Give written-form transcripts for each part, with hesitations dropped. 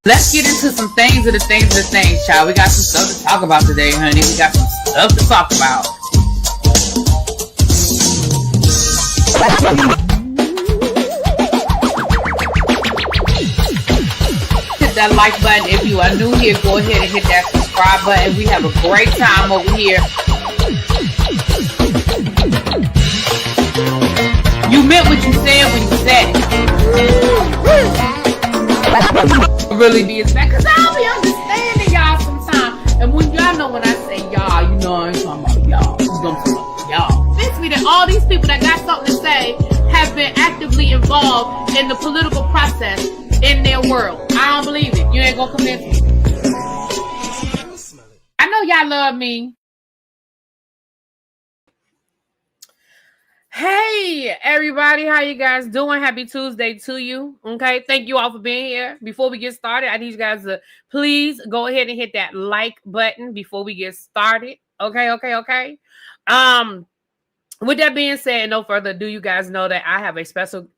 Let's get into some things of the things, child. We got some stuff to talk about today, honey. We got some stuff to talk about. Hit that like button. If you are new here, go ahead and hit that subscribe button. We have a great time over here. You meant what you said when you said it. Really be expected, because I'll be understanding y'all sometimes. And when y'all know when I say y'all, you know I ain't talking about y'all. You know I'm talking about y'all. It's me that all these people that got something to say have been actively involved in the political process in their world. I don't believe it. You ain't gonna convince me. I know y'all love me. Hey everybody, how you guys doing? Happy Tuesday to you. Okay, thank you all for being here. Before we get started, I need you guys to please go ahead and hit that like button before we get started. Okay. With that being said, no further ado, you guys know that I have a special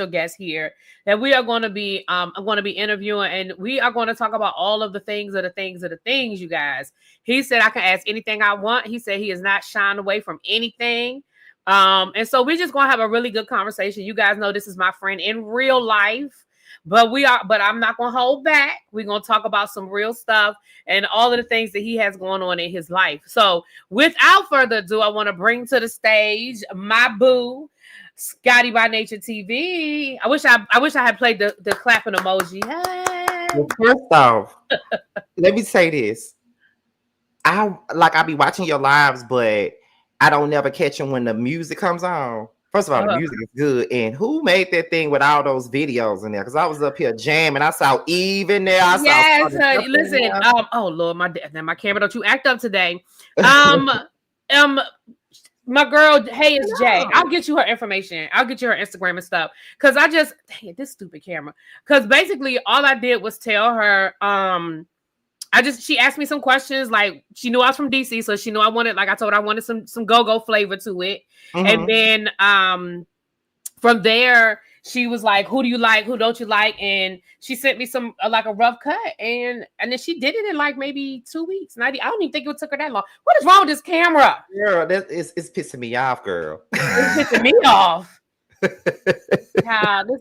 guest here that we are going to be I'm going to be interviewing, and we are going to talk about all of the things, you guys. He said I can ask anything I want. He said he is not shying away from anything. And so we're just gonna have a really good conversation. You guys know this is my friend in real life, but I'm not gonna hold back. We're gonna talk about some real stuff and all of the things that he has going on in his life. So without further ado, I want to bring to the stage my boo, Scotty by Nature TV. I wish I had played the clapping emoji. Hey. Well, first off, let me say this. I be watching your lives, but I don't never catch them when the music comes on. First of all, the music is good. And who made that thing with all those videos in there? Because I was up here jamming. I saw Eve in there. Yes, honey. Listen. Oh Lord, my camera. Don't you act up today? My girl, hey, it's Jay. I'll get you her information. I'll get you her Instagram and stuff. Because dang it, this stupid camera. Because basically, all I did was tell her. She asked me some questions, like she knew I was from DC, so she knew I wanted, like I told her, I wanted some go-go flavor to it. Mm-hmm. And then from there, she was like, who do you like? Who don't you like? And she sent me some like a rough cut. And then she did it in like maybe 2 weeks. And I don't even think it took her that long. What is wrong with this camera? Girl, it's pissing me off, girl. It's pissing me off. This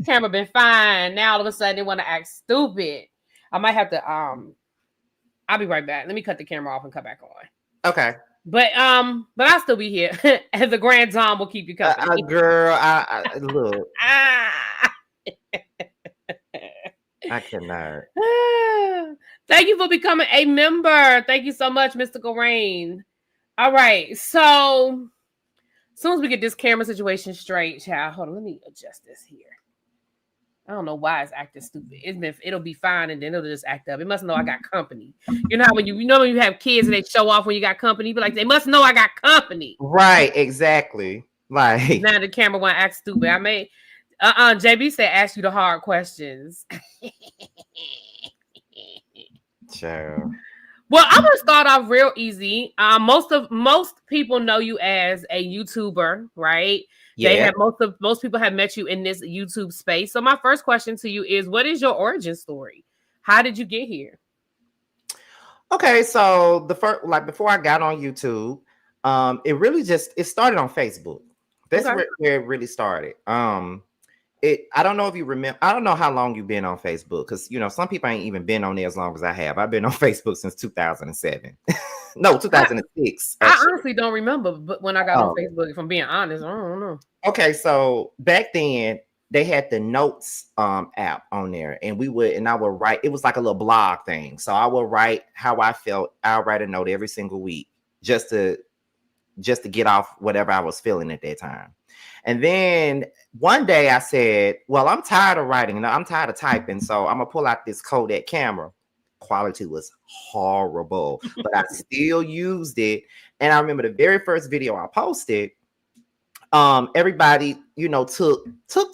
camera been fine. Now all of a sudden they want to act stupid. I might have to I'll be right back. Let me cut the camera off and come back on. Okay. But I'll still be here. As the grand dame will keep you company. Girl, I look. I cannot. Thank you for becoming a member. Thank you so much, Mystical Rain. All right. So as soon as we get this camera situation straight, child, hold on, let me adjust this here. I don't know why it's acting stupid. It'll be fine, and then it'll just act up. It must know I got company. You know how when you have kids and they show off when you got company, but like they must know I got company. Right, exactly. Like now the camera won't act stupid. I may JB said ask you the hard questions. Sure. Well, I'm gonna start off real easy. Most people know you as a YouTuber, right? Yeah. Most people have met you in this YouTube space. So my first question to you is, what is your origin story? How did you get here? Okay, so before I got on YouTube, it started on Facebook. That's where it really started. I don't know if you remember. I don't know how long you've been on Facebook, because some people ain't even been on there as long as I have. I've been on Facebook since 2007. No, 2006. I honestly don't remember, but when I got on Facebook, if I'm being honest, I don't know. Okay, so back then they had the notes app on there, and I would write. It was like a little blog thing. So I would write how I felt. I'll write a note every single week just to get off whatever I was feeling at that time. And then one day I said, well, I'm tired of writing. I'm tired of typing. So I'm going to pull out this Kodak camera. Quality was horrible, but I still used it. And I remember the very first video I posted, everybody, took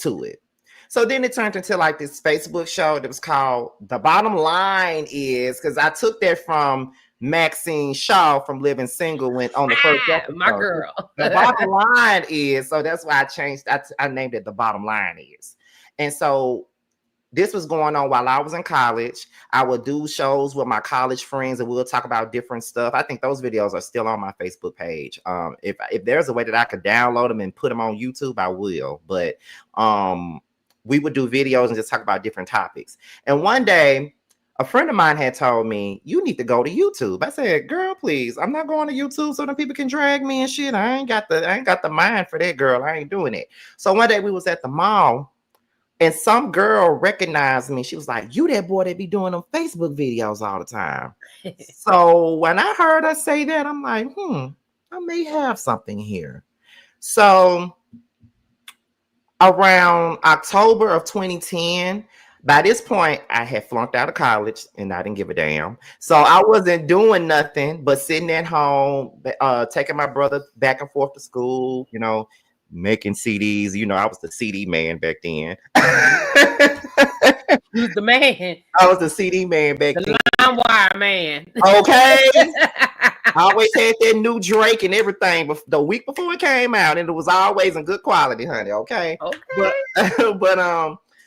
to it. So then it turned into like this Facebook show that was called The Bottom Line Is, because I took that from Maxine Shaw from Living Single went on the first episode. My girl. The bottom line is, so that's why I changed. I named it The Bottom Line Is. And so this was going on while I was in college. I would do shows with my college friends and we'll talk about different stuff. I think those videos are still on my Facebook page. If there's a way that I could download them and put them on YouTube, I will. But we would do videos and just talk about different topics. And one day, a friend of mine had told me, you need to go to YouTube. I said, girl, please, I'm not going to YouTube so that people can drag me and shit. I ain't got the mind for that, girl. I ain't doing it. So one day we was at the mall and some girl recognized me. She was like, you that boy that be doing them Facebook videos all the time. So when I heard her say that, I'm like, I may have something here. So around October of 2010, by this point, I had flunked out of college and I didn't give a damn. So I wasn't doing nothing but sitting at home, taking my brother back and forth to school, you know, making CDs. You know, I was the CD man back then. You was the man. I was the CD man back then. LimeWire man. Okay. I always had that new Drake and everything the week before it came out, and it was always in good quality, honey. Okay. But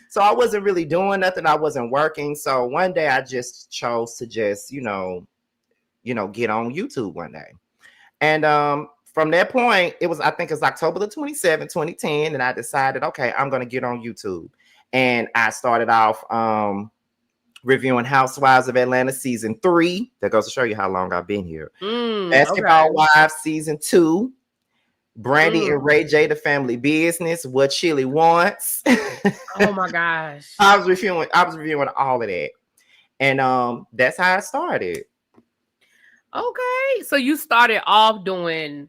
so I wasn't really doing nothing. I wasn't working. So one day I just chose to just, you know, get on YouTube one day. And from that point, I think it's October the 27th, 2010. And I decided, okay, I'm going to get on YouTube. And I started off reviewing Housewives of Atlanta season 3. That goes to show you how long I've been here. Basketball Wives season 2. Brandy and Ray J, The Family Business, What Chili Wants. Oh my gosh. I was reviewing all of that. And that's how I started. Okay. So you started off doing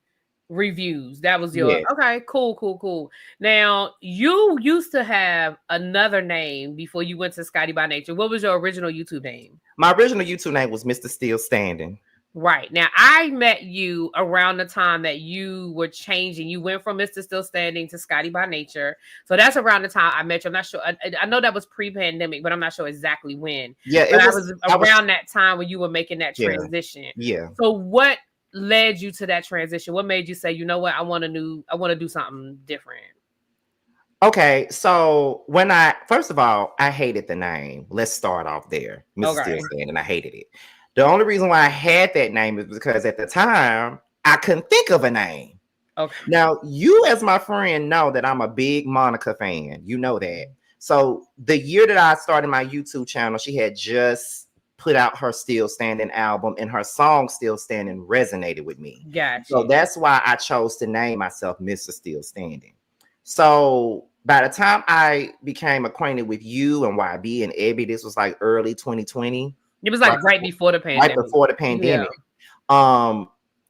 reviews. That was your okay, cool. Now you used to have another name before you went to Scotty by Nature. What was your original YouTube name? My original YouTube name was Mr. Still Standing. Right. Now, I met you around the time that you were changing. You went from Mr. Still Standing to Scotty by Nature. So that's around the time I met you. I'm not sure. I know that was pre-pandemic, but I'm not sure exactly when. Yeah, it was around that time when you were making that transition. Yeah. So what led you to that transition? What made you say, you know what, I want to do something different? Okay, so first of all, I hated the name. Let's start off there. Mr. Still Standing, I hated it. The only reason why I had that name is because at the time, I couldn't think of a name. Okay. Now, you as my friend know that I'm a big Monica fan. You know that. So the year that I started my YouTube channel, she had just put out her Still Standing album, and her song Still Standing resonated with me. Gotcha. So that's why I chose to name myself Mr. Still Standing. So by the time I became acquainted with you and YB and Ebby, this was like early 2020. It was like right before the pandemic. Right before the pandemic. Yeah.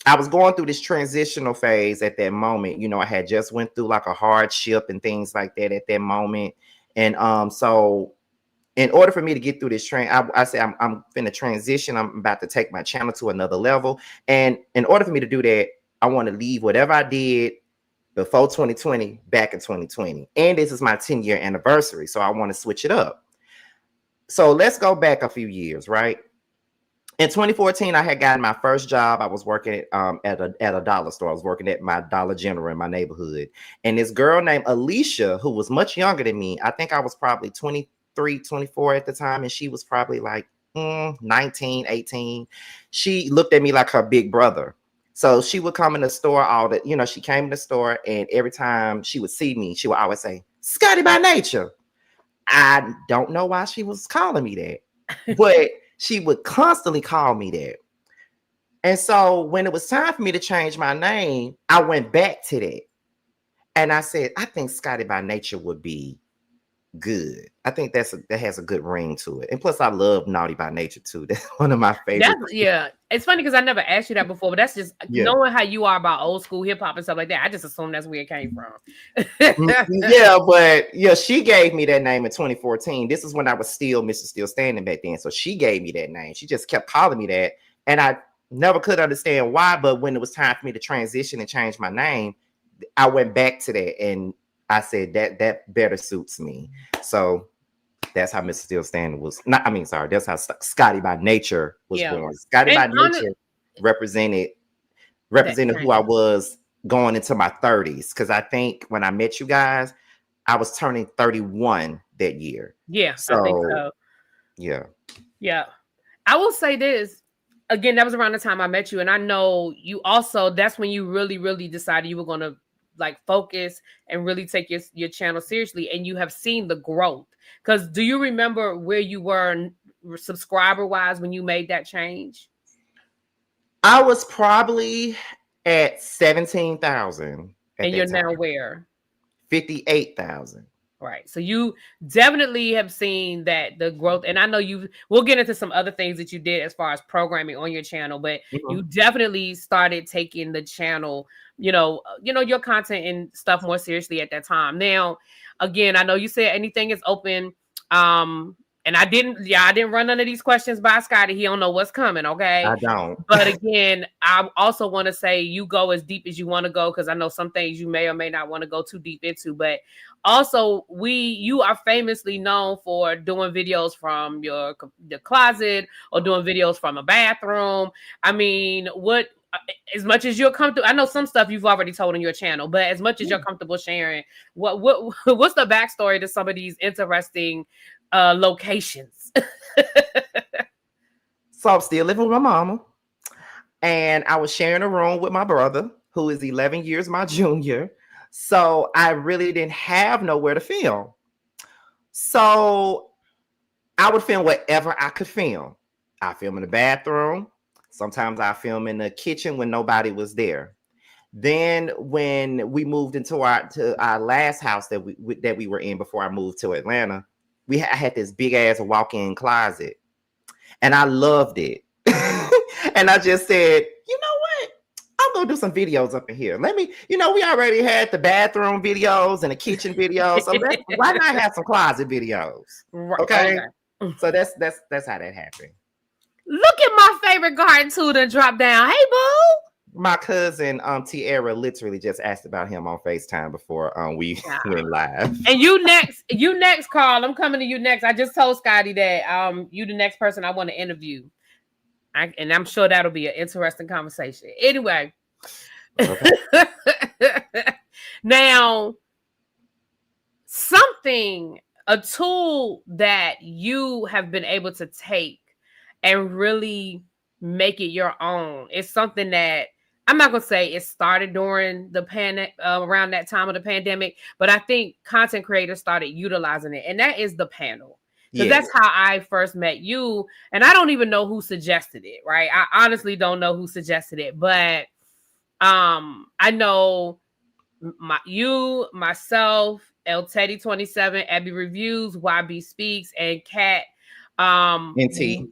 I was going through this transitional phase at that moment. You know, I had just went through like a hardship and things like that at that moment. And so in order for me to get through this I said, I'm finna transition. I'm about to take my channel to another level. And in order for me to do that, I want to leave whatever I did before 2020 back in 2020. And this is my 10-year anniversary. So I want to switch it up. So let's go back a few years, right? In 2014, I had gotten my first job. I was working at a dollar store. I was working at my Dollar General in my neighborhood. And this girl named Alicia, who was much younger than me, I think I was probably 23, 24 at the time, and she was probably like 19, 18. She looked at me like her big brother. So she would come in the store she came in the store, and every time she would see me, she would always say, Scotty by Nature. I don't know why she was calling me that, but she would constantly call me that. And so when it was time for me to change my name, I went back to that. And I said, I think Scotty by Nature would be good. I think that has a good ring to it. And plus I love Naughty by Nature too. That's one of my favorites. It's funny because I never asked you that before, but that's just knowing how you are about old school hip hop and stuff like that. I just assume that's where it came from. But she gave me that name in 2014. This is when I was still Mr. Still Standing back then. So she gave me that name. She just kept calling me that. And I never could understand why, but when it was time for me to transition and change my name, I went back to that and I said that better suits me. So that's how Mr. Still Standing was. That's how Scotty by Nature was born. Scotty by Nature represented who I was going into my 30s. Because I think when I met you guys, I was turning 31 that year. Yeah, I think So so. yeah. Yeah. I will say this. Again, that was around the time I met you. And I know you also, that's when you really, really decided you were going to like focus and really take your channel seriously. And you have seen the growth. Because do you remember where you were subscriber wise when you made that change? I was probably at 17,000 at And you're that time. now where? 58,000. Right. So you definitely have seen that the growth. And I know we'll get into some other things that you did as far as programming on your channel, but you definitely started taking the channel, your content and stuff more seriously at that time. Now, again, I know you said anything is open. And I didn't run none of these questions by Scotty. He don't know what's coming. Okay. I don't. But again, I also want to say you go as deep as you want to go, because I know some things you may or may not want to go too deep into. But also, you are famously known for doing videos from your closet or doing videos from a bathroom. I mean, as much as you're comfortable, I know some stuff you've already told on your channel, but as much as you're comfortable sharing, what's the backstory to some of these interesting locations? So I'm still living with my mama, and I was sharing a room with my brother, who is 11 years my junior. So I really didn't have nowhere to film. So I would film wherever I could film. I film in the bathroom. Sometimes I film in the kitchen when nobody was there. Then when we moved into our last house that we were in before I moved to Atlanta, I had this big ass walk-in closet, and I loved it. And I just said, you know what? I'm gonna do some videos up in here. We already had the bathroom videos and the kitchen videos, so why not have some closet videos? Okay. So that's how that happened. Look at my favorite cartoon to drop down. Hey, boo. My cousin Tiara literally just asked about him on FaceTime before we went live. And you next, Carl. I'm coming to you next. I just told Scotty that you the next person I want to interview. And I'm sure that'll be an interesting conversation. Anyway. Okay. Now, a tool that you have been able to take and really make it your own. It's something that I'm not going to say it started during the pandemic, around that time of the pandemic, but I think content creators started utilizing it, and that is the panel. Because that's how I first met you, and I don't even know who suggested it, right? I honestly don't know who suggested it, but I know myself, El Teddy 27, Abby Reviews, YB Speaks, and Kat, NT.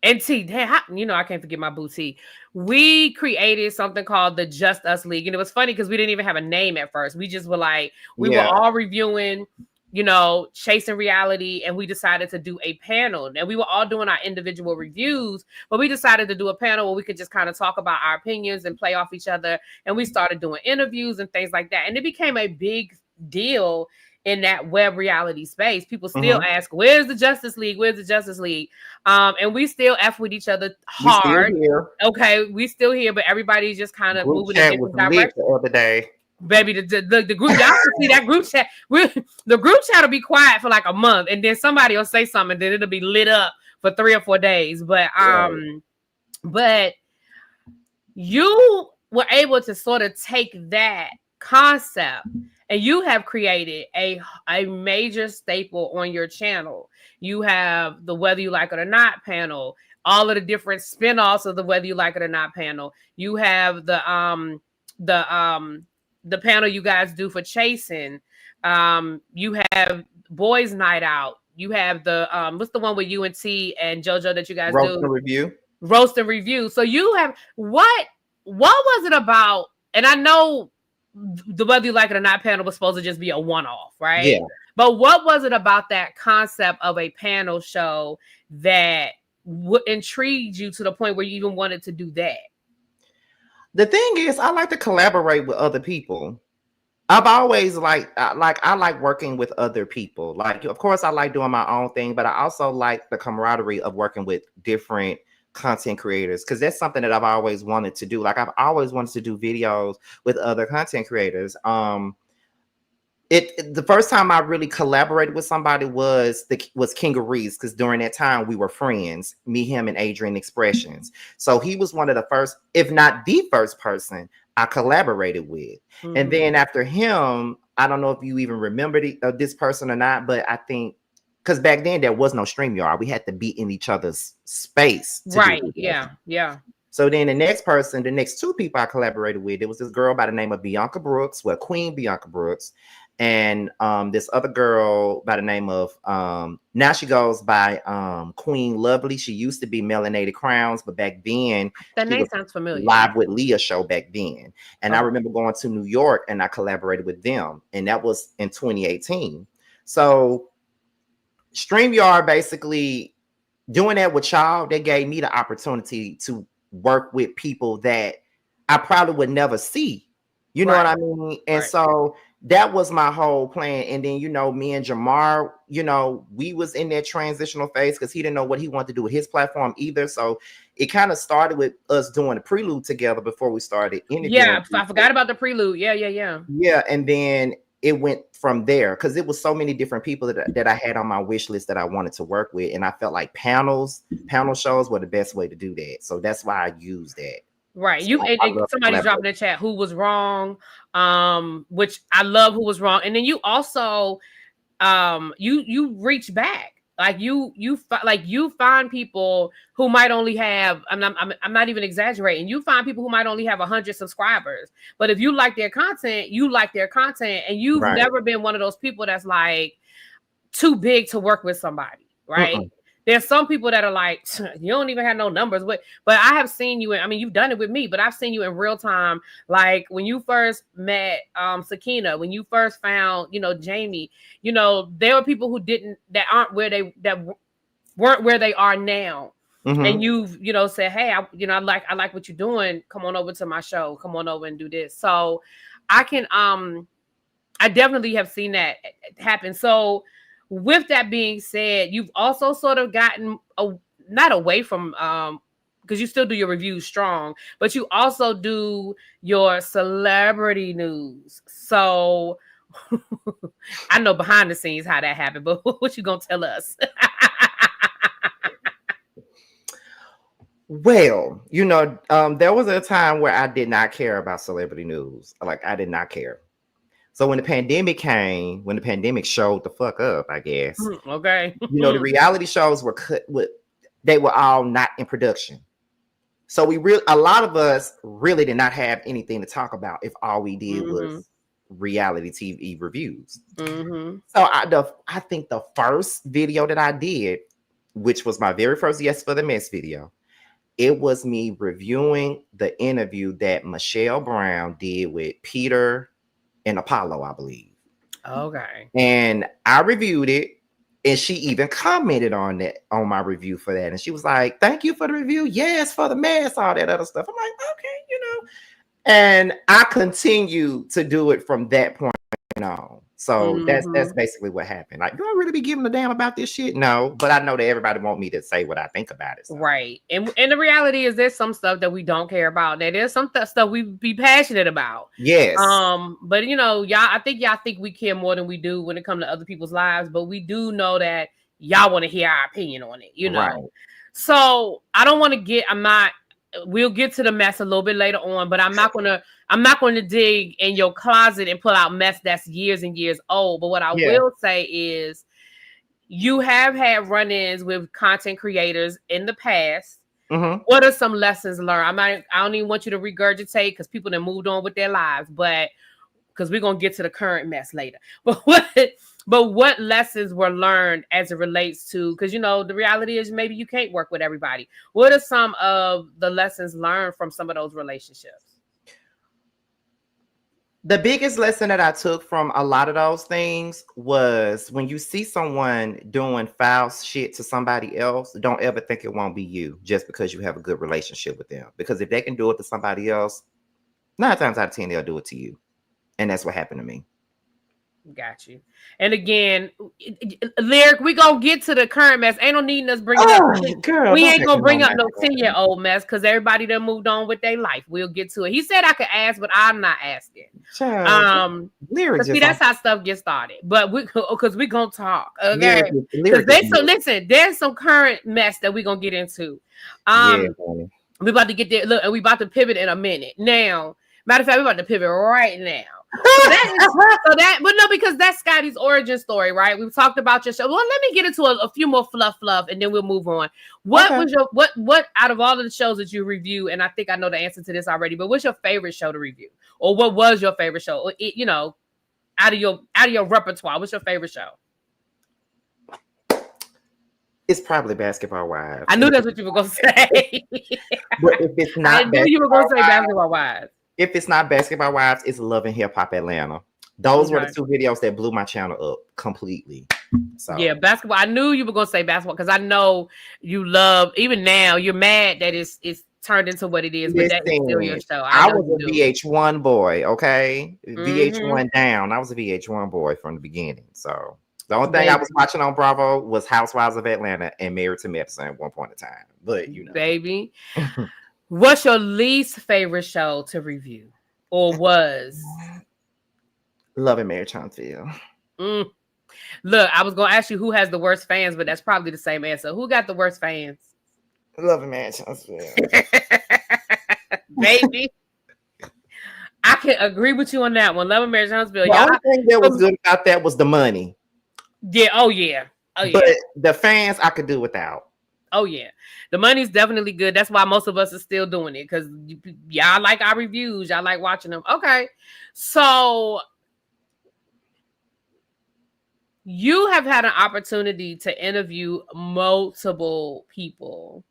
I can't forget my boutique. We created something called the Just Us League, and it was funny because we didn't even have a name at first. We just were like, we were all reviewing, chasing reality, and we decided to do a panel. And we were all doing our individual reviews, but we decided to do a panel where we could just kind of talk about our opinions and play off each other. And we started doing interviews and things like that. And it became a big deal in that web reality space. People still ask, where's the Justice League? Where's the Justice League? And we still F with each other hard. We still here, but everybody's just kind of moving in different directions. The other day. Baby, the group, y'all can see that group chat. The group chat will be quiet for like a month, and then somebody will say something, and then it'll be lit up for 3 or 4 days. But but you were able to sort of take that concept, and you have created a major staple on your channel. You have the Whether You Like It or Not panel, all of the different spinoffs of the Whether You Like It or Not panel. You have the panel you guys do for chasing. You have Boys Night Out. You have the what's the one with UNT and JoJo that you guys do? Roast and Review. So you have what was it about? And I know the Whether You Like It or Not panel was supposed to just be a one-off, right? Yeah. But what was it about that concept of a panel show that intrigued you to the point where you even wanted to do that? The thing is, I like to collaborate with other people. I've always I like working with other people. Like, of course, I like doing my own thing, but I also like the camaraderie of working with different content creators, because that's something that I've always wanted to do. Like, I've always wanted to do videos with other content creators. The first time I really collaborated with somebody was Kingarees, because during that time we were friends, me, him, and Adrian Expressions. So he was one of the first, if not the first person I collaborated with. Mm-hmm. And then after him, I don't know if you even remember this person or not, but I think because back then there was no StreamYard, we had to be in each other's space to Right. do it. Yeah. So then the next two people I collaborated with, it was this girl by the name of Bianca Brooks, Queen Bianca Brooks, and this other girl by the name of now she goes by Queen Lovely. She used to be Melanated Crowns, but back then that name sounds familiar. Live with Leah show back then. And I remember going to New York and I collaborated with them, and that was in 2018. So StreamYard, basically doing that with y'all, they gave me the opportunity to work with people that I probably would never see. You know what I mean? And so that was my whole plan. And then, me and Jamar, we was in that transitional phase because he didn't know what he wanted to do with his platform either. So it kind of started with us doing a prelude together before we started interviewing. Yeah, I forgot about the prelude. Yeah. Yeah, and then it went from there because it was so many different people that I had on my wish list that I wanted to work with, and I felt like panel shows were the best way to do that. So that's why I used that. Right. So somebody's dropping in the chat who was wrong, which I love who was wrong. And then you also you reach back. Like you find people who might only have, I'm not even exaggerating. You find people who might only have 100 subscribers, but if you like their content, and you've never been one of those people that's like too big to work with somebody, right? There's some people that are like, you don't even have no numbers, but I have seen you, you've done it with me, but I've seen you in real time. Like when you first met Sakina, when you first found, Jamie, there were people who weren't where they are now. And you've, said, hey, I like what you're doing. Come on over to my show. Come on over and do this. So I definitely have seen that happen. So with that being said, you've also sort of gotten not away from because you still do your reviews strong, but you also do your celebrity news. So I know behind the scenes how that happened, but what you gonna tell us? Well, there was a time where I did not care about celebrity news. Like I did not care. So when the pandemic came, when the pandemic showed the fuck up, I guess. Okay. The reality shows were they were all not in production. So a lot of us really did not have anything to talk about if all we did was reality TV reviews. So I think the first video that I did, which was my very first Yes for the Mess video, it was me reviewing the interview that Michelle Brown did with Peter and Apollo, I believe. Okay. And I reviewed it, and she even commented on my review for that. And she was like, thank you for the review. Yes, for the mess, all that other stuff. I'm like, okay, And I continue to do it from that point on. So that's basically what happened. Like, do I really be giving a damn about this shit? No, but I know that everybody want me to say what I think about it. So. Right. And the reality is there's some stuff that we don't care about. There's some stuff we be passionate about. Yes. But I think we care more than we do when it comes to other people's lives, but we do know that y'all want to hear our opinion on it, Right. So I don't want to we'll get to the mess a little bit later on, but I'm not going to dig in your closet and pull out mess that's years and years old. But what I will say is you have had run-ins with content creators in the past. What are some lessons learned? I don't even want you to regurgitate because people have moved on with their lives, but because we're going to get to the current mess later. But what lessons were learned as it relates to, because, the reality is maybe you can't work with everybody. What are some of the lessons learned from some of those relationships? The biggest lesson that I took from a lot of those things was when you see someone doing foul shit to somebody else, don't ever think it won't be you just because you have a good relationship with them. Because if they can do it to somebody else, 9 times out of 10, they'll do it to you. And that's what happened to me. Got you. And again, Lyric, we gonna get to the current mess. Ain't no needing us bringing up. Girl, We don't ain't take gonna me bring on up that. no 10-year-old mess because everybody done moved on with their life. We'll get to it. He said I could ask, but I'm not asking. Lyric See, just that's how stuff gets started. But because we gonna talk, okay? Lyric Listen, there's some current mess that we gonna get into. yeah, We about to get there. Look, and we about to pivot in a minute. Now, matter of fact, we about to pivot right now. But no, because that's Scotty's origin story, right? We've talked about your show. Well, let me get into a few more fluff, and then we'll move on. What was your what out of all of the shows that you review? And I think I know the answer to this already. But what's your favorite show to review, or what was your favorite show? Or out of your repertoire, what's your favorite show? It's probably Basketball Wives. I knew that's what you were gonna say. But if it's not, I knew you were gonna say Basketball Wives. If it's not Basketball Wives, it's Love and Hip Hop Atlanta. Those were the two videos that blew my channel up completely. So yeah, basketball. I knew you were gonna say basketball because I know you love. Even now, you're mad that it's turned into what it is, but that is still your show. I was a VH1 boy. Okay, VH1 down. I was a VH1 boy from the beginning. So the only thing I was watching on Bravo was Housewives of Atlanta and Married to Medicine at one point in time. But baby. What's your least favorite show to review, or was? Love and Marriage Huntsville. Look, I was gonna ask you who has the worst fans, but that's probably the same answer. Who got the worst fans? Love and Marriage Huntsville. Baby, I can agree with you on that one. Love and Marriage Huntsville. The only thing that was good about that was the money. Yeah. Oh yeah. But the fans I could do without. Oh yeah, the money's definitely good. That's why most of us are still doing it because y'all like our reviews. Y'all like watching them. Okay, so you have had an opportunity to interview multiple people.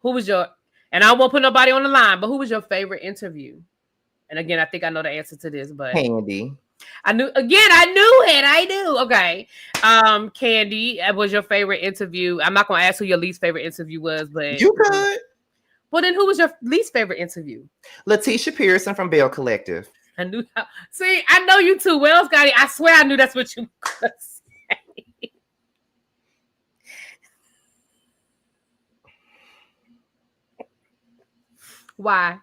Who was your? And I won't put nobody on the line, but who was your favorite interview? And again, I think I know the answer to this, but Candy. I knew it. I knew. Okay. Candy, was your favorite interview? I'm not gonna ask who your least favorite interview was, but you could. Well, then who was your least favorite interview? Letitia Pearson from Bell Collective. I knew. See, I know you too well, Scotty. I swear I knew that's what you were gonna say. Why?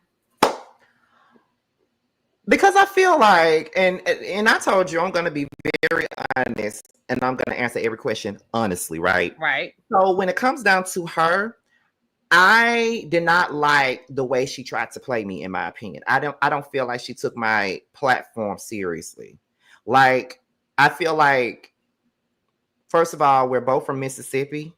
Because I feel like, and I told you, I'm going to be very honest, and I'm going to answer every question honestly, right? Right. So when it comes down to her, I did not like the way she tried to play me, in my opinion. I don't feel like she took my platform seriously. Like, I feel like, first of all, we're both from Mississippi.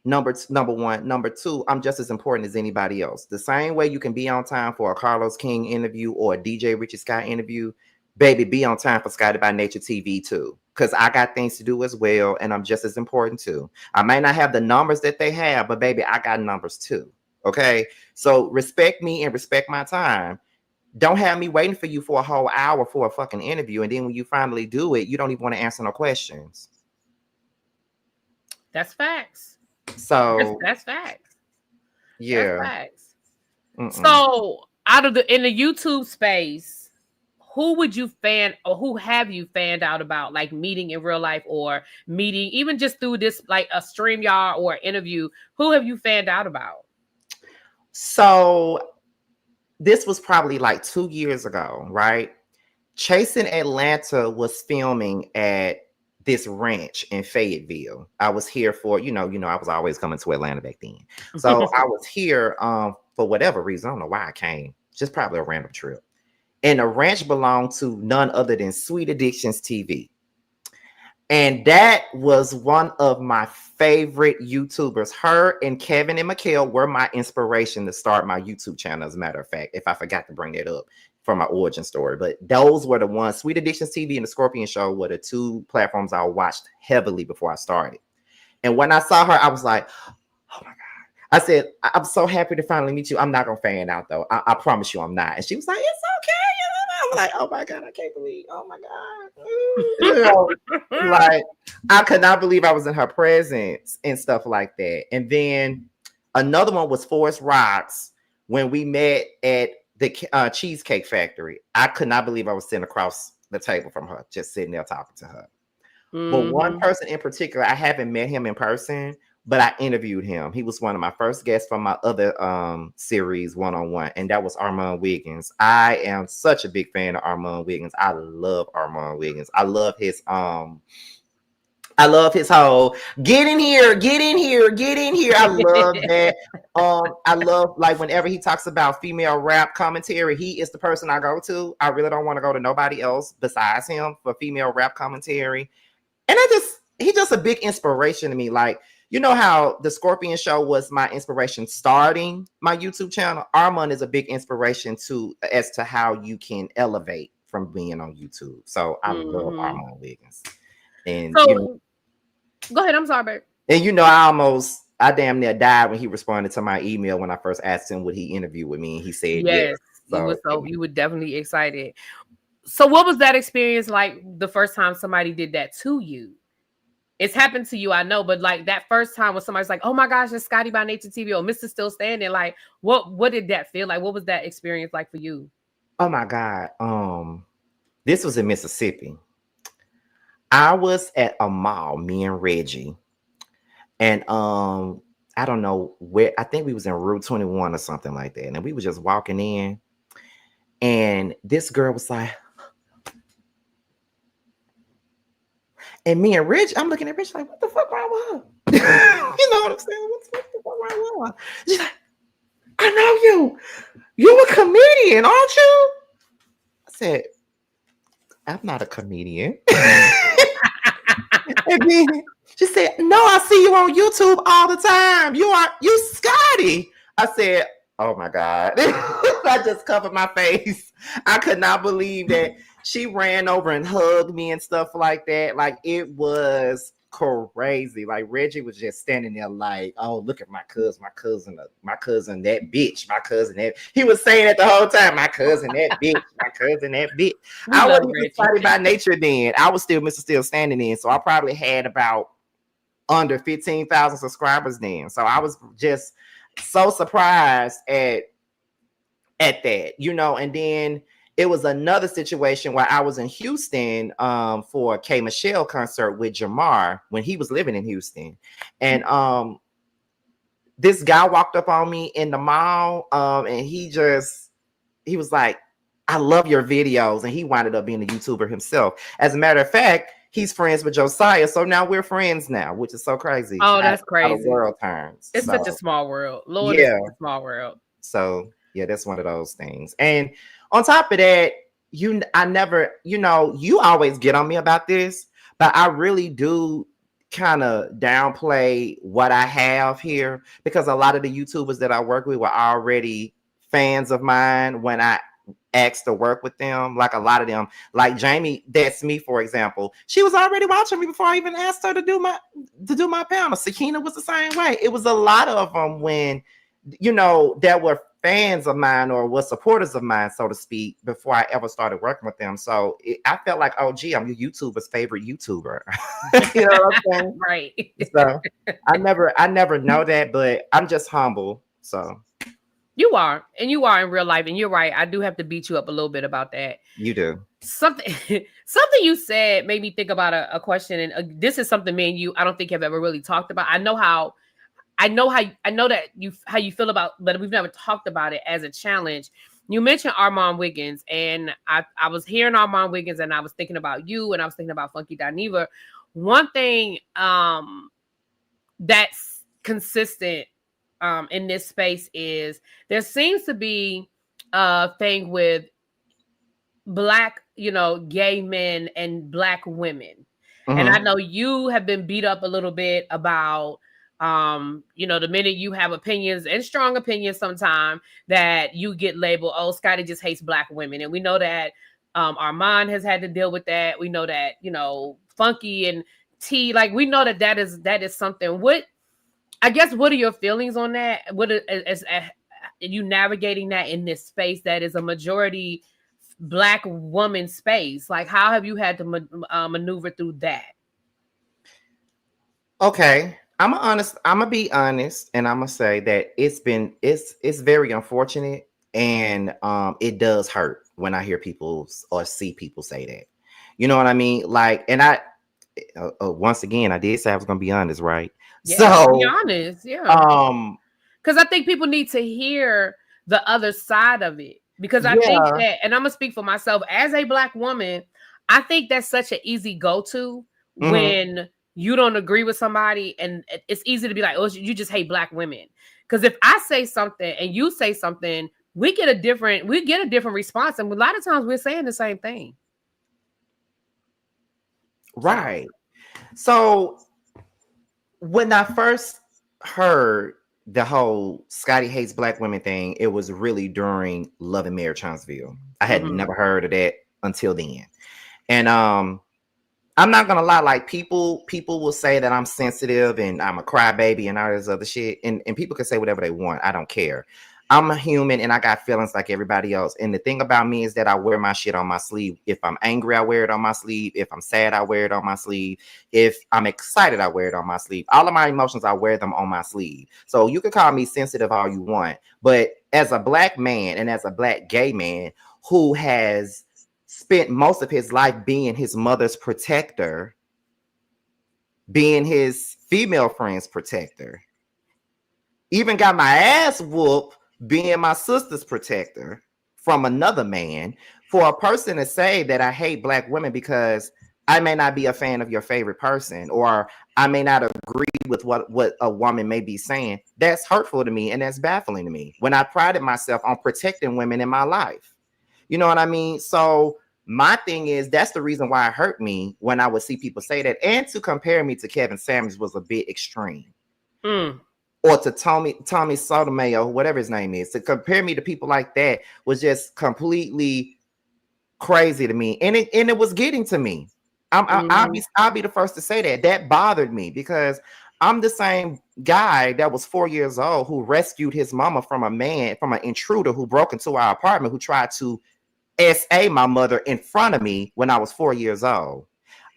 Number one. Number two, I'm just as important as anybody else. The same way you can be on time for a Carlos King interview or a DJ Richard Scott interview, baby, be on time for Scotty by Nature TV too. Because I got things to do as well, and I'm just as important too. I may not have the numbers that they have, but baby, I got numbers too. Okay? So respect me and respect my time. Don't have me waiting for you for a whole hour for a fucking interview, and then when you finally do it, you don't even want to answer no questions. That's facts. So that's facts. Yeah. That's facts. So in the YouTube space, who would you fan or who have you fanned out about, like meeting in real life or meeting even just through this, like a StreamYard or interview? Who have you fanned out about? So this was probably like 2 years ago, right? Chasing Atlanta was filming at this ranch in Fayetteville. I was here for, I was always coming to Atlanta back then. So I was here for whatever reason. I don't know why I came. Just probably a random trip. And the ranch belonged to none other than Sweet Addictions TV. And that was one of my favorite YouTubers. Her and Kevin and Mikhail were my inspiration to start my YouTube channel, as a matter of fact, if I forgot to bring that up for my origin story. But those were the ones. Sweet Addictions TV and the Scorpion Show were the two platforms I watched heavily before I started. And when I saw her, I was like, oh my God. I said, I'm so happy to finally meet you. I'm not going to fan out though. I promise you I'm not. And she was like, it's okay. I'm like, oh my God, I can't believe, oh my God. Like, I could not believe I was in her presence and stuff like that. And then another one was Forest Rocks when we met at the Cheesecake Factory. I could not believe I was sitting across the table from her, just sitting there talking to her. But one Mm-hmm. person in particular, I haven't met him in person, but I interviewed him. He was one of my first guests from my other series, one-on-one, and that was Armand Wiggins. I am such a big fan of Armand Wiggins. I love Armand Wiggins. I love his whole get in here, get in here, get in here. I love that. I love like whenever he talks about female rap commentary, he is the person I go to. I really don't want to go to nobody else besides him for female rap commentary. And he's just a big inspiration to me. Like, you know how the Scorpion Show was my inspiration starting my YouTube channel? Armand is a big inspiration as to how you can elevate from being on YouTube. So I love Mm-hmm. Armand Wiggins. And So go ahead. I'm sorry, babe. I damn near died when he responded to my email when I first asked him would he interview with me, and he said yes. Yes, you were definitely excited. So what was that experience like the first time somebody did that to you? It's happened to you, I know, but like that first time when somebody's like, "Oh my gosh, it's Scotty by Nature TV" or "Mr. Still Standing," like what did that feel like? What was that experience like for you? Oh my God. This was in Mississippi. I was at a mall, me and Reggie, and I don't know where. I think we was in Route 21 or something like that, and we were just walking in, and this girl was like, and me and Rich, I'm looking at Rich like, what the fuck wrong with her? You know what I'm saying? What the fuck wrong with her? She's like, I know you. You a comedian, aren't you? I said, I'm not a comedian. And then she said, no, I see you on YouTube all the time. You Scotty. I said, oh my God. I just covered my face. I could not believe that she ran over and hugged me and stuff like that. Like, it was crazy. Like, Reggie was just standing there like, oh, look at my cousin, that bitch, my cousin that. He was saying it the whole time, my cousin that bitch, my cousin that bitch. I wasn't even Scotty by Nature then. I was still Mr. Still Standing then. So I probably had about under 15,000 subscribers then. So I was just so surprised at that, you know. And then it was another situation where I was in Houston for a K Michelle concert with Jamar when he was living in Houston. And this guy walked up on me in the mall and he was like, I love your videos. And he wound up being a YouTuber himself. As a matter of fact, he's friends with Josiah. So now we're friends now, which is so crazy. Oh, that's crazy. How the world turns. It's such a small world. Lord, yeah. It's such a small world. So yeah, that's one of those things. And on top of that, you always get on me about this, but I really do kind of downplay what I have here because a lot of the YouTubers that I work with were already fans of mine when I asked to work with them. Like a lot of them, like Jamie, that's me, for example. She was already watching me before I even asked her to do my panel. Sakina was the same way. It was a lot of them when, that were fans of mine or were supporters of mine, so to speak, before I ever started working with them. So I felt like, oh, gee, I'm your YouTuber's favorite YouTuber. You know what I'm saying? Right. So I never know that, but I'm just humble. So you are in real life, and you're right. I do have to beat you up a little bit about that. You do. Something you said made me think about a question, and this is something me and you I don't think have ever really talked about. I know that how you feel about, but we've never talked about it as a challenge. You mentioned Armand Wiggins, and I was hearing Armand Wiggins, and I was thinking about you, and I was thinking about Funky Dineva. One thing that's consistent in this space is there seems to be a thing with Black, gay men and Black women. Mm-hmm. And I know you have been beat up a little bit about the minute you have opinions and strong opinions sometimes that you get labeled, oh, Scotty just hates Black women. And we know that Armand has had to deal with that. We know that, Funky and T, like we know that is something. What are your feelings on that? What is you navigating that in this space that is a majority Black woman space? Like, how have you had to maneuver through that? Okay. I'm gonna be honest, and I'm gonna say that it's very unfortunate, and it does hurt when I hear people or see people say that. You know what I mean? Like, and once again, I did say I was gonna be honest, right? Yeah, be So, honest. Yeah. um, Because I think people need to hear the other side of it. Because I think yeah, that, and I'm gonna speak for myself as a Black woman, I think that's such an easy go-to mhm, when you don't agree with somebody, and it's easy to be like, "Oh, you just hate Black women." Because if I say something and you say something, we get a different response, and a lot of times we're saying the same thing. So, right. So when I first heard the whole Scotty hates Black women thing, it was really during Love and Marriage Huntsville. I had mhm. never heard of that until then. And I'm not gonna lie, like people will say that I'm sensitive and I'm a crybaby and all this other shit. And people can say whatever they want. I don't care. I'm a human and I got feelings like everybody else. And the thing about me is that I wear my shit on my sleeve. If I'm angry, I wear it on my sleeve. If I'm sad, I wear it on my sleeve. If I'm excited, I wear it on my sleeve. All of my emotions, I wear them on my sleeve. So you can call me sensitive all you want. But as a Black man and as a Black gay man who has spent most of his life being his mother's protector, being his female friend's protector, even got my ass whooped being my sister's protector from another man. For a person to say that I hate Black women because I may not be a fan of your favorite person, or I may not agree with what a woman may be saying, that's hurtful to me and that's baffling to me when I prided myself on protecting women in my life. You know what I mean? So my thing is that's the reason why it hurt me when I would see people say that, and to compare me to Kevin Samuels was a bit extreme, Mm. or to Tommy Sotomayor, whatever his name is. To compare me to people like that was just completely crazy to me, and it was getting to me. Mhm. I'll be the first to say that bothered me because I'm the same guy that was 4 years old who rescued his mama from an intruder who broke into our apartment, who tried to SA my mother in front of me when I was 4 years old.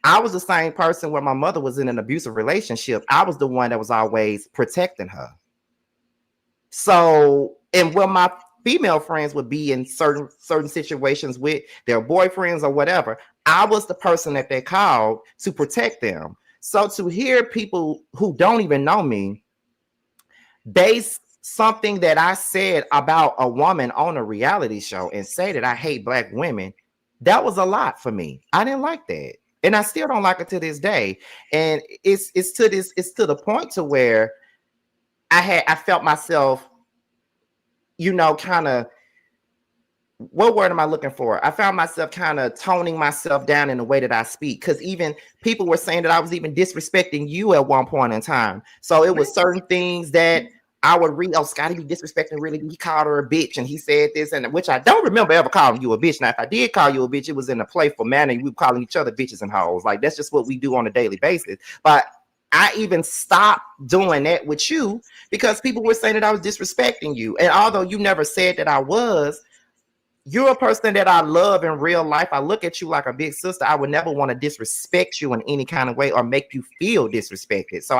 I was the same person where my mother was in an abusive relationship. I was the one that was always protecting her. So, and when my female friends would be in certain situations with their boyfriends or whatever, I was the person that they called to protect them. So to hear people who don't even know me base something that I said about a woman on a reality show and say that I hate Black women, that was a lot for me. I didn't like that. And I still don't like it to this day. And it's to the point to where I felt myself, kind of, what word am I looking for? I found myself kind of toning myself down in the way that I speak, because even people were saying that I was even disrespecting you at one point in time. So it was certain things that I would read. Oh, Scotty be disrespecting. Really, he called her a bitch, and he said this, and which I don't remember ever calling you a bitch. Now, if I did call you a bitch, it was in a playful manner. We were calling each other bitches and hoes. Like that's just what we do on a daily basis. But I even stopped doing that with you because people were saying that I was disrespecting you, and although you never said that I was, you're a person that I love in real life. I look at you like a big sister. I would never want to disrespect you in any kind of way or make you feel disrespected. So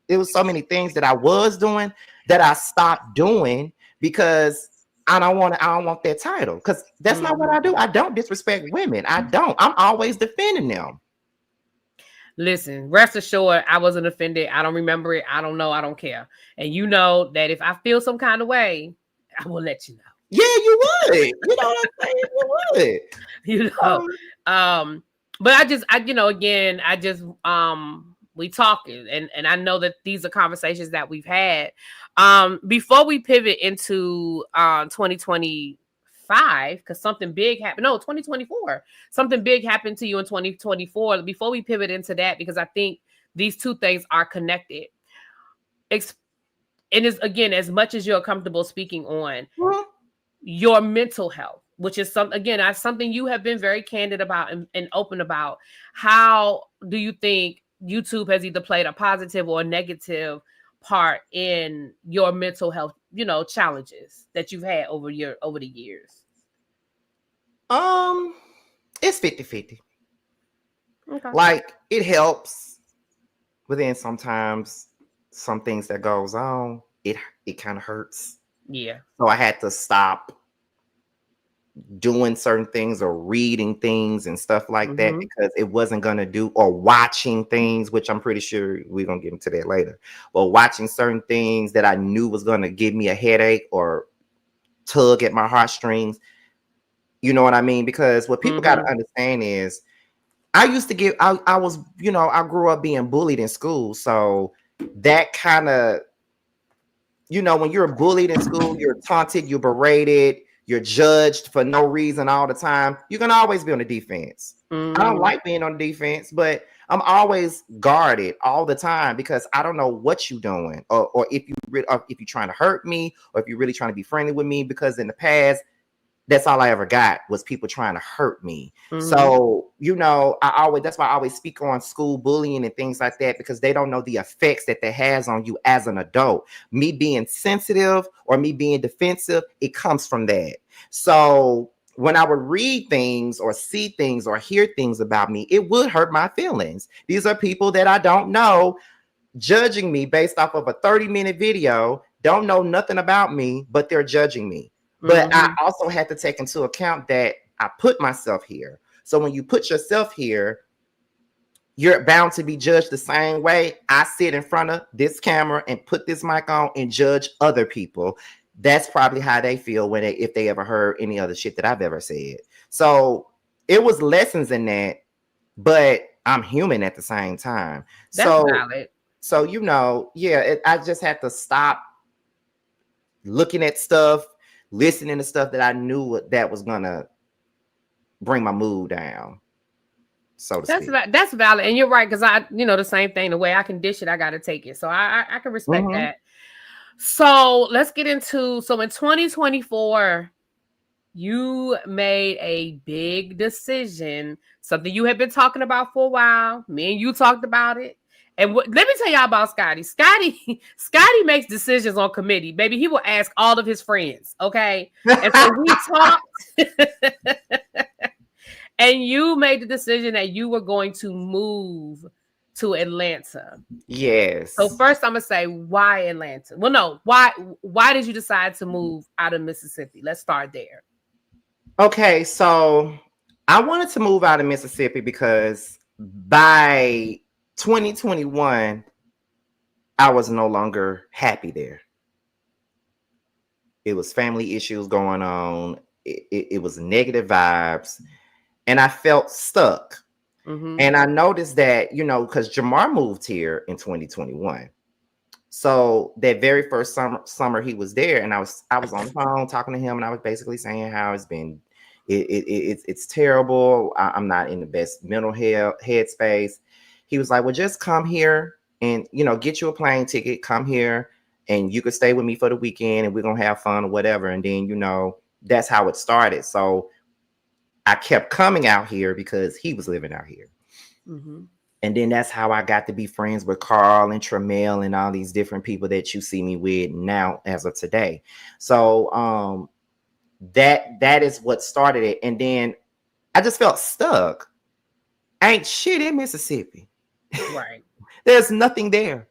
it was so many things that I was doing that I stopped doing because I don't want that title, because that's not what I Mhm. do. I don't disrespect women. I don't. I'm always defending them. Listen, rest assured, I wasn't offended. I don't remember it. I don't know. I don't care. And you know that if I feel some kind of way, I will let you know. Yeah, you would. You know what I'm saying? You would. You know. Um, but again, we talking, and I know that these are conversations that we've had. Before we pivot into 2025, because something big happened. No, 2024. Something big happened to you in 2024. Before we pivot into that, because I think these two things are connected. Ex- and is again, as much as you're comfortable speaking on Mhm. your mental health, which is something you have been very candid about and open about. How do you think YouTube has either played a positive or a negative part in your mental health, challenges that you've had over the years? Um, it's 50-50. Okay. Like it helps. But then sometimes some things that goes on, it kind of hurts. Yeah. So I had to stop doing certain things or reading things and stuff like that Mm-hmm. because it wasn't going to do, or watching things, which I'm pretty sure we're going to get into that later, but watching certain things that I knew was going to give me a headache or tug at my heartstrings. You know what I mean? Because what people got to Mm-hmm. understand is I used to get, I was, I grew up being bullied in school. So that kind of, when you're bullied in school, you're taunted, you're berated, you're judged for no reason all the time. You're going to always be on the defense. I don't Mm-hmm. like being on the defense, but I'm always guarded all the time because I don't know what you're doing, or if or if you're trying to hurt me, or if you're really trying to be friendly with me. Because in the past, that's all I ever got was people trying to hurt me. Mm-hmm. So, that's why I always speak on school bullying and things like that, because they don't know the effects that has on you as an adult. Me being sensitive or me being defensive, it comes from that. So when I would read things or see things or hear things about me, it would hurt my feelings. These are people that I don't know judging me based off of a 30-minute video, don't know nothing about me, but they're judging me. But I Mm-hmm. also had to take into account that I put myself here. So when you put yourself here, you're bound to be judged the same way. I sit in front of this camera and put this mic on and judge other people. That's probably how they feel if they ever heard any other shit that I've ever said. So it was lessons in that, but I'm human at the same time. That's So valid. I just had to stop looking at stuff, listening to stuff that I knew that was gonna bring my mood down, so to speak. That's valid, and you're right, because the same thing. The way I can dish it, I got to take it. So I can respect Mm-hmm. that. So let's get into, so in 2024, you made a big decision, something you had been talking about for a while. Me and you talked about it. And let me tell y'all about Scotty. Scotty makes decisions on committee. Baby, he will ask all of his friends. Okay. And so we talked, and you made the decision that you were going to move to Atlanta. So Yes. first I'm gonna say, why Atlanta? Well, no, why did you decide to move out of Mississippi? Let's start there. Okay, so I wanted to move out of Mississippi because by 2021, I was no longer happy there. It was family issues going on. It was negative vibes, and I felt stuck. Mm-hmm. And I noticed that, because Jamar moved here in 2021. So that very first summer he was there, and I was on the phone talking to him, and I was basically saying how it's been, it's terrible. I'm not in the best mental headspace. He was like, "Well, just come here and get you a plane ticket. Come here, and you could stay with me for the weekend, and we're gonna have fun or whatever." And then that's how it started. So I kept coming out here because he was living out here. Mm-hmm. And then that's how I got to be friends with Carl and Tremel and all these different people that you see me with now as of today. So that is what started it. And then I just felt stuck. Ain't shit in Mississippi. Right. There's nothing there.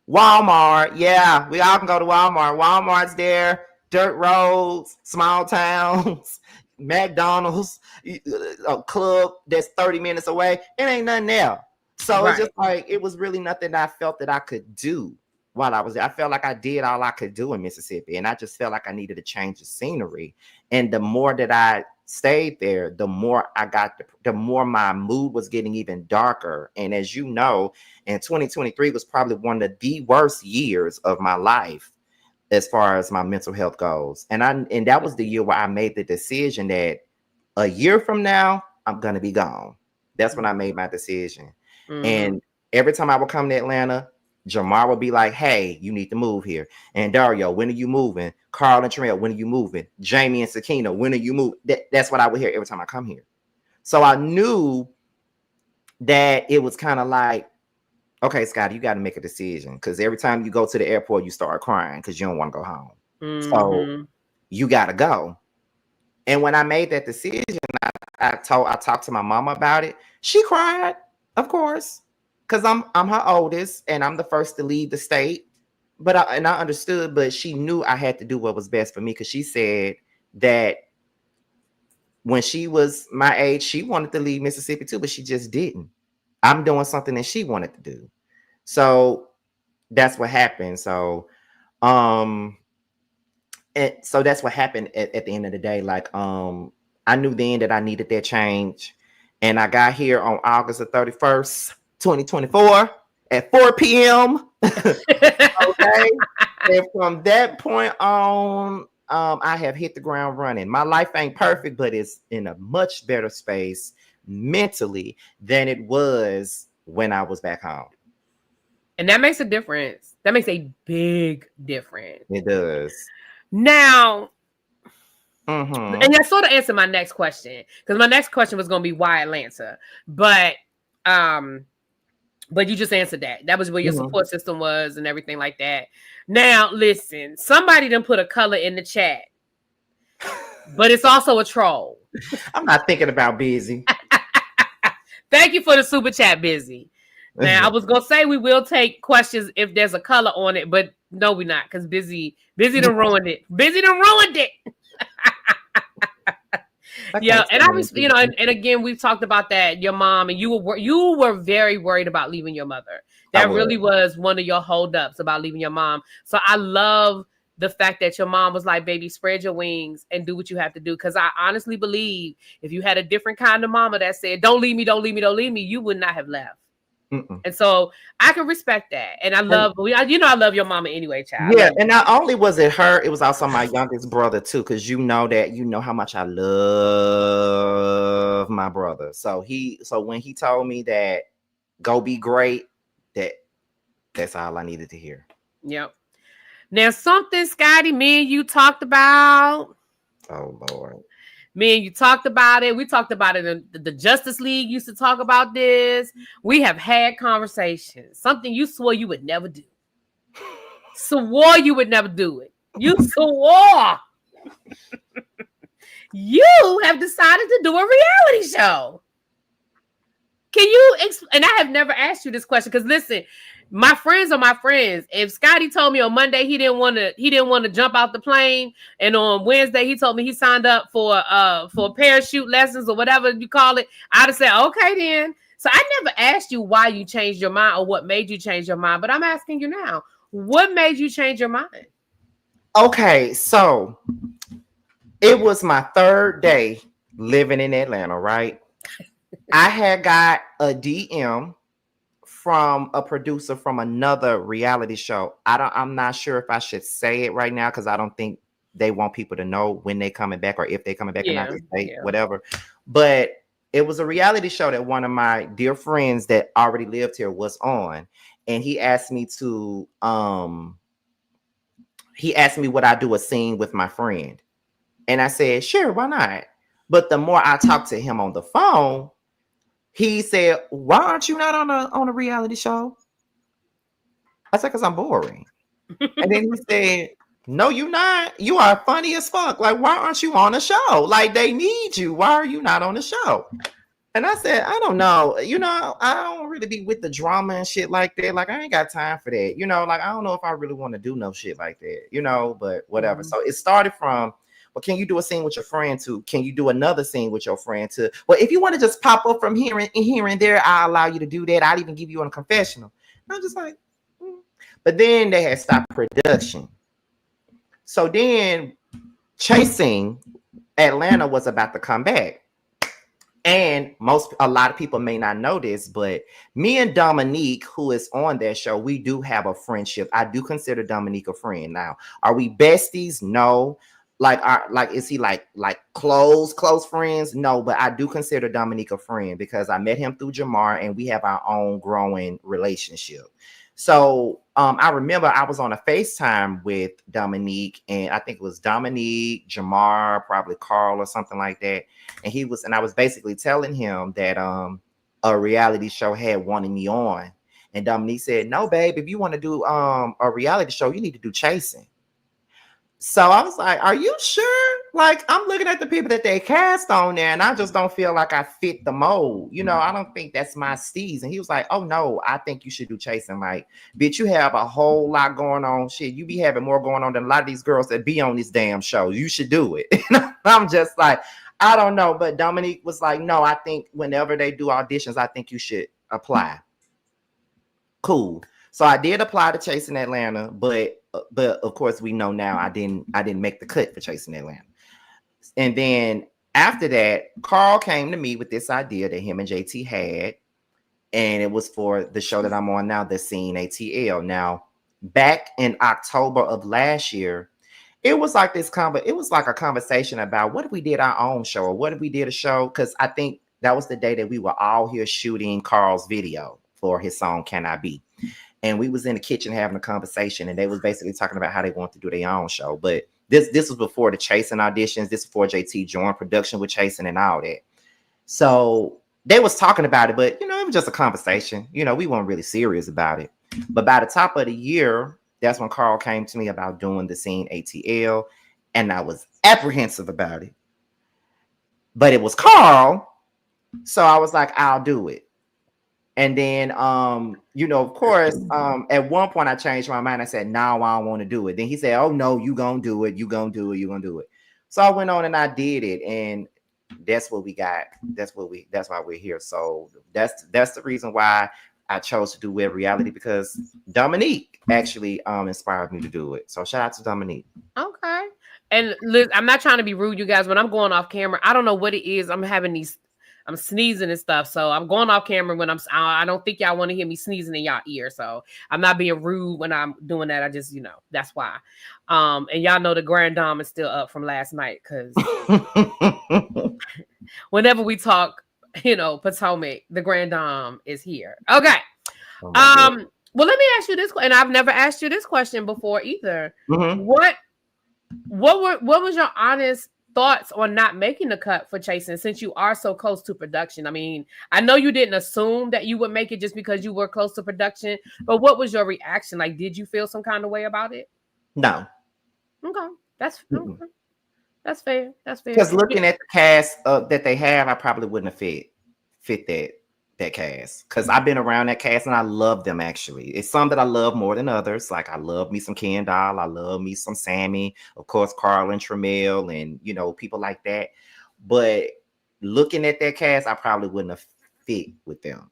Walmart, yeah, we all can go to Walmart. Walmart's there, dirt roads, small towns, McDonald's, a club that's 30 minutes away. It ain't nothing there. So it's Right. just like, it was really nothing that I felt that I could do while I was there. I felt like I did all I could do in Mississippi, and I just felt like I needed to change the scenery. And the more that I stayed there, the more the more my mood was getting even darker. And as you know, and 2023 was probably one of the worst years of my life as far as my mental health goes. And that was the year where I made the decision that a year from now, I'm going to be gone. That's when I made my decision. Mm-hmm. And every time I would come to Atlanta, Jamar would be like, "Hey, you need to move here." And Dario, "When are you moving?" Carl and Terrell, "When are you moving?" Jamie and Sakina, "When are you moving?" That's what I would hear every time I come here. So I knew that it was kind of like, okay, Scotty, you got to make a decision, because every time you go to the airport, you start crying because you don't want to go home. So Mm-hmm. you got to go. And when I made that decision, I talked to my mama about it. She cried, of course, because I'm her oldest and I'm the first to leave the state. But I understood, but she knew I had to do what was best for me, because she said that when she was my age, she wanted to leave Mississippi too, but she just didn't. I'm doing something that she wanted to do. So that's what happened. Um, so that's what happened at the end of the day. Like, I knew then that I needed that change. And I got here on August the 31st, 2024 at 4 p.m. Okay. And from that point on, I have hit the ground running. My life ain't perfect, but it's in a much better space mentally than it was when I was back home. And that makes a difference. That makes a big difference. It does. Now, and that sort of answered my next question, because my next question was going to be why Atlanta, but you just answered that. That was where your support system was and everything like that. Now, listen, somebody done put a color in the chat, but it's also a troll. I'm not thinking about Busy. Thank you for the super chat, Busy. Now, I was going to say we will take questions if there's a color on it, but no, we're not, because Busy done ruined it. Busy done ruined it. Yeah, and I was, and again, we've talked about that. Your mom and you were very worried about leaving your mother. That really was one of your holdups about leaving your mom. So I love the fact that your mom was like, "Baby, spread your wings and do what you have to do." Because I honestly believe if you had a different kind of mama that said, "Don't leave me, don't leave me, don't leave me," you would not have left. And so I can respect that. And I love, I love your mama anyway, child. Yeah. And not only was it her, it was also my youngest brother too. Cause you know how much I love my brother. So when he told me that go be great, that's all I needed to hear. Yep. Now something, Scotty, me and you talked about. Oh Lord. Me and you talked about it. We talked about it in the Justice League used to talk about this. We have had conversations. Something you swore you would never do. Swore you would never do it. You swore. You have decided to do a reality show. Can you and I have never asked you this question because listen, my friends are my friends. If Scotty told me on Monday he didn't want to jump out the plane, and on Wednesday he told me he signed up for parachute lessons or whatever you call it, I'd have said, okay then. So I never asked you why you changed your mind or what made you change your mind, but I'm asking you now, what made you change your mind? Okay, so it was my third day living in Atlanta, right? I had got a DM from a producer from another reality show. I'm not sure if I should say it right now because I don't think they want people to know when they coming back or if they coming back or not. Whatever. But it was a reality show that one of my dear friends that already lived here was on, and he asked me would I do a scene with my friend, and I said sure, why not? But the more I talked to him on the phone, he said, why aren't you not on a reality show? I said, because I'm boring. And then he said, no, you're not. You are funny as fuck. Like, why aren't you on a show? Like, they need you. Why are you not on the show? And I said, I don't know. I don't really be with the drama and shit like that. Like, I ain't got time for that. Like, I don't know if I really want to do no shit like that, but whatever. So it started from, well, can you do a scene with your friend too? Can you do another scene with your friend too? Well, if you want to just pop up from here and there, I'll allow you to do that. I'll even give you a confessional. And I'm just like, But then they had stopped production. So then Chasing Atlanta was about to come back. And a lot of people may not know this, but me and Dominique, who is on that show, we do have a friendship. I do consider Dominique a friend. Now, are we besties? No. Is he like close friends? No, but I do consider Dominique a friend because I met him through Jamar and we have our own growing relationship. So I remember I was on a FaceTime with Dominique, and I think it was Dominique, Jamar, probably Carl or something like that. And I was basically telling him that a reality show had wanted me on. And Dominique said, no, babe, if you want to do a reality show, you need to do Chasing. So I was like, are you sure? Like, I'm looking at the people that they cast on there, and I just don't feel like I fit the mold. I don't think that's my steez. And he was like, oh, no, I think you should do Chasing. Like, bitch, you have a whole lot going on. Shit, you be having more going on than a lot of these girls that be on this damn show. You should do it. I'm just like, I don't know, but Dominique was like, no, I think whenever they do auditions, I think you should apply. Cool. So I did apply to Chasing Atlanta, but of course we know now I didn't make the cut for Chasing Atlanta. And then after that, Carl came to me with this idea that him and JT had, and it was for the show that I'm on now, The Scene ATL. Now, back in October of last year, it was like it was like a conversation about what if we did our own show, or what if we did a show? Because I think that was the day that we were all here shooting Carl's video for his song Can I Be. And we was in the kitchen having a conversation, and they was basically talking about how they want to do their own show. But this was before the Chasing auditions. This was before JT joined production with Chasing and all that. So they was talking about it, but it was just a conversation. We weren't really serious about it. But by the top of the year, that's when Carl came to me about doing The Scene ATL, and I was apprehensive about it. But it was Carl, so I was like, I'll do it. And then, of course, at one point I changed my mind. I said, no, I don't want to do it. Then he said, oh, no, you going to do it. You going to do it. You going to do it. So I went on and I did it. And that's what we got. That's why we're here. So that's the reason why I chose to do Web Reality, because Dominique actually inspired me to do it. So shout out to Dominique. Okay. And Liz, I'm not trying to be rude, you guys. When I'm going off camera, I don't know what it is. I'm sneezing and stuff. So I'm going off camera when I don't think y'all want to hear me sneezing in y'all ear. So I'm not being rude when I'm doing that. I just, that's why. And y'all know the Grand Dame is still up from last night, because whenever we talk, Potomac, the Grand Dame is here. Okay. Oh, well, let me ask you this, and I've never asked you this question before either. Mm-hmm. What was your honest thoughts on not making the cut for Chasing, since you are so close to production? I mean, I know you didn't assume that you would make it just because you were close to production, but what was your reaction? Like, did you feel some kind of way about it? No. Okay. That's fair. Because looking at the cast that they have, I probably wouldn't have fit that cast, because I've been around that cast and I love them. Actually, it's some that I love more than others. Like, I love me some Kendall, I love me some Sammy, of course Carl and Tramiel, and people like that. But looking at that cast, I probably wouldn't have fit with them.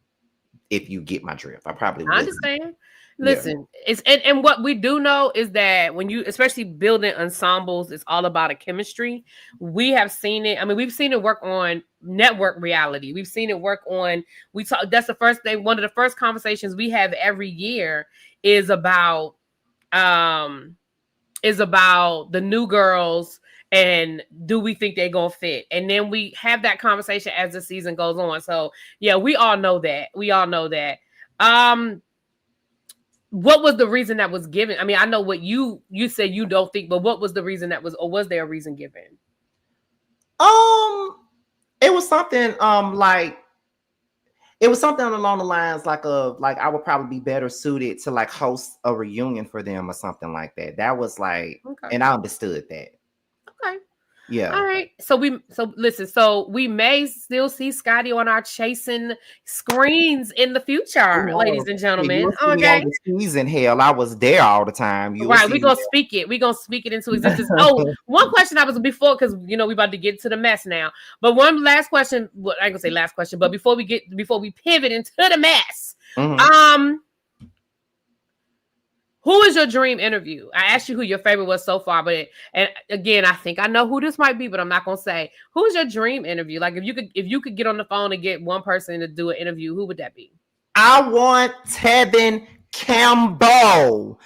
If you get my drift, I probably wouldn't. I understand. Listen, it's and what we do know is that when you, especially building ensembles, it's all about a chemistry. We have seen it. I mean, we've seen it work on network reality. We've seen it work on. That's the first thing. One of the first conversations we have every year is about the new girls, and do we think they're gonna fit? And then we have that conversation as the season goes on. So yeah, we all know that. What was the reason that was given? I mean, I know what you said you don't think, but what was the reason that was, or was there a reason given? It was something along the lines like I would probably be better suited to like host a reunion for them or something like that. That was like, okay. And I understood that. Okay. Yeah. All right. So we may still see Scotty on our Chasing screens in the future, ladies and gentlemen. Okay. Season, hell, I was there all the time. Right. We're gonna speak it. We're gonna speak it into existence. Oh, one question I was before, because we about to get to the mess now. But one last question. Well, I ain't gonna say last question, but before we pivot into the mess, who is your dream interview? I asked you who your favorite was so far, and again, I think I know who this might be, but I'm not gonna say. Who's your dream interview? Like, if you could get on the phone and get one person to do an interview, who would that be? I want Tevin Campbell.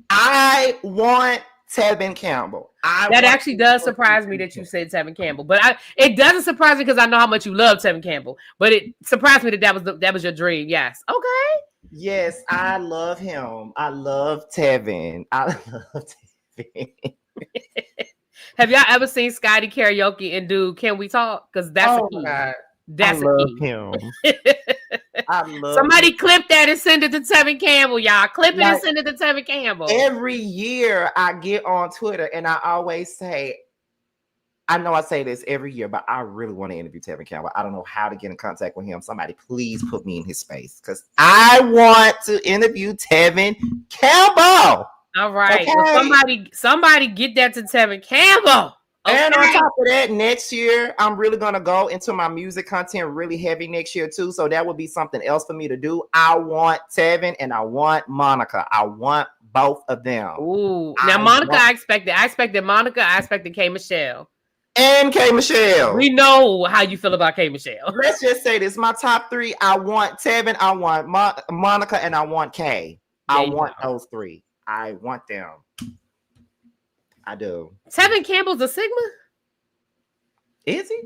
I want Tevin Campbell. That actually does surprise me that you said Tevin Campbell, but it doesn't surprise me because I know how much you love Tevin Campbell. But it surprised me that was your dream. Yes. Okay. Yes, I love him. I love Tevin. Have y'all ever seen Scotty karaoke and do Can We Talk? Because that's a key. God. That's a key. Him. Somebody clip that and send it to Tevin Campbell, y'all. Clip it and send it to Tevin Campbell. Every year I get on Twitter and I always say, I know I say this every year, but I really want to interview Tevin Campbell. I don't know how to get in contact with him. Somebody please put me in his space, because I want to interview Tevin Campbell. All right. Okay. Well, somebody get that to Tevin Campbell. And on top of that, next year, I'm really going to go into my music content really heavy next year, too. So that would be something else for me to do. I want Tevin and I want Monica. I want both of them. Ooh. Now, Monica, I expected Monica. I expected K. Michelle. And K. Michelle. We know how you feel about K. Michelle. Let's just say this. My top three, I want Tevin, I want Monica, and I want K. I want those three. I want them. I do. Tevin Campbell's a Sigma? Is he?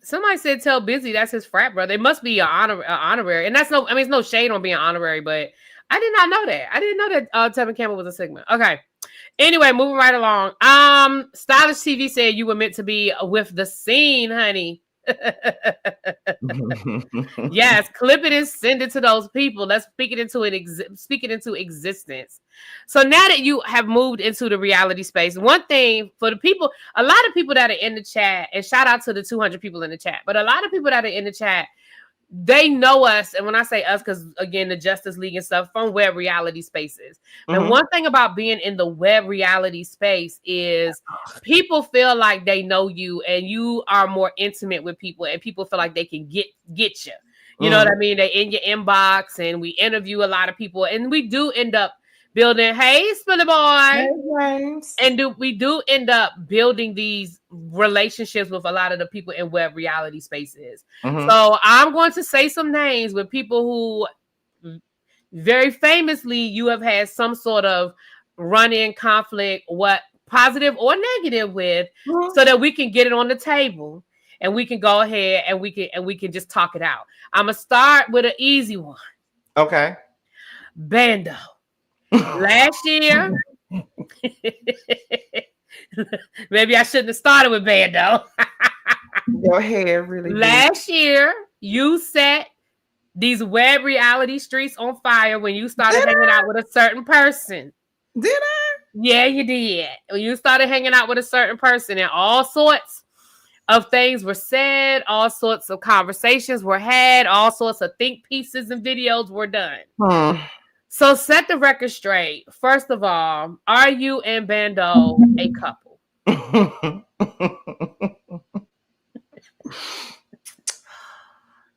Somebody said tell Busy that's his frat brother. It must be an honorary. And that's it's no shade on being honorary, but I did not know that. I didn't know that Tevin Campbell was a Sigma. Okay. Anyway, moving right along. Stylish TV said you were meant to be with the scene, honey. Yes, clip it and send it to those people. Let's speak it into existence. So now that you have moved into the reality space, one thing for the people, a lot of people that are in the chat, and shout out to the 200 people in the chat, but a lot of people that are in the chat, they know us, and when I say us, because again, the Justice League and stuff from web reality spaces. And one thing about being in the web reality space is people feel like they know you, and you are more intimate with people, and people feel like they can get you. You know what I mean? They're in your inbox, and we interview a lot of people, and we do end up building. Hey, Spiller Boy. Hey, James. And we do end up building these relationships with a lot of the people in web reality spaces. So I'm going to say some names with people who very famously you have had some sort of run-in conflict, what positive or negative with, so that we can get it on the table and we can go ahead and we can just talk it out. I'm gonna start with an easy one. Okay. Bando. Last year, maybe I shouldn't have started with Bando. Go ahead, really. Last year, you set these web reality streets on fire when you started hanging out with a certain person. Did I? Yeah, you did. When you started hanging out with a certain person, and all sorts of things were said, all sorts of conversations were had, all sorts of think pieces and videos were done. So set the record straight. First of all, are you and Bando a couple?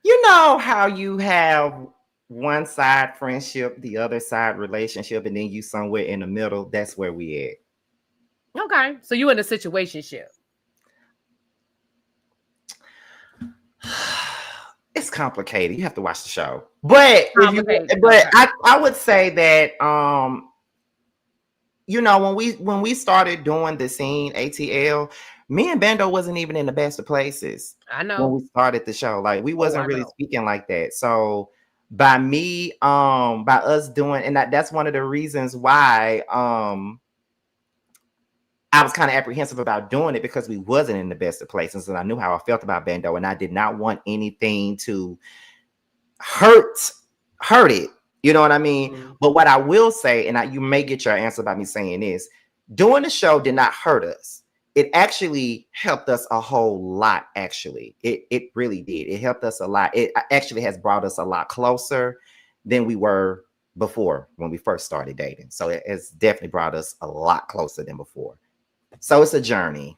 You know how you have one side friendship, the other side relationship, and then you somewhere in the middle? That's where we at. Okay. So you in a situationship. It's complicated. You have to watch the show. But I would say that you know, when we started doing the scene ATL, me and Bando wasn't even in the best of places. I know. When we started the show, like we wasn't really speaking like that. So by us doing, and that's one of the reasons why I was kind of apprehensive about doing it, because we wasn't in the best of places, and I knew how I felt about Bando, and I did not want anything to hurt it. You know what I mean? But what I will say, and you may get your answer by me saying this, doing the show did not hurt us. It actually helped us a whole lot. Actually, it really did. It helped us a lot. It actually has brought us a lot closer than we were before when we first started dating. So it has definitely brought us a lot closer than before. So it's a journey.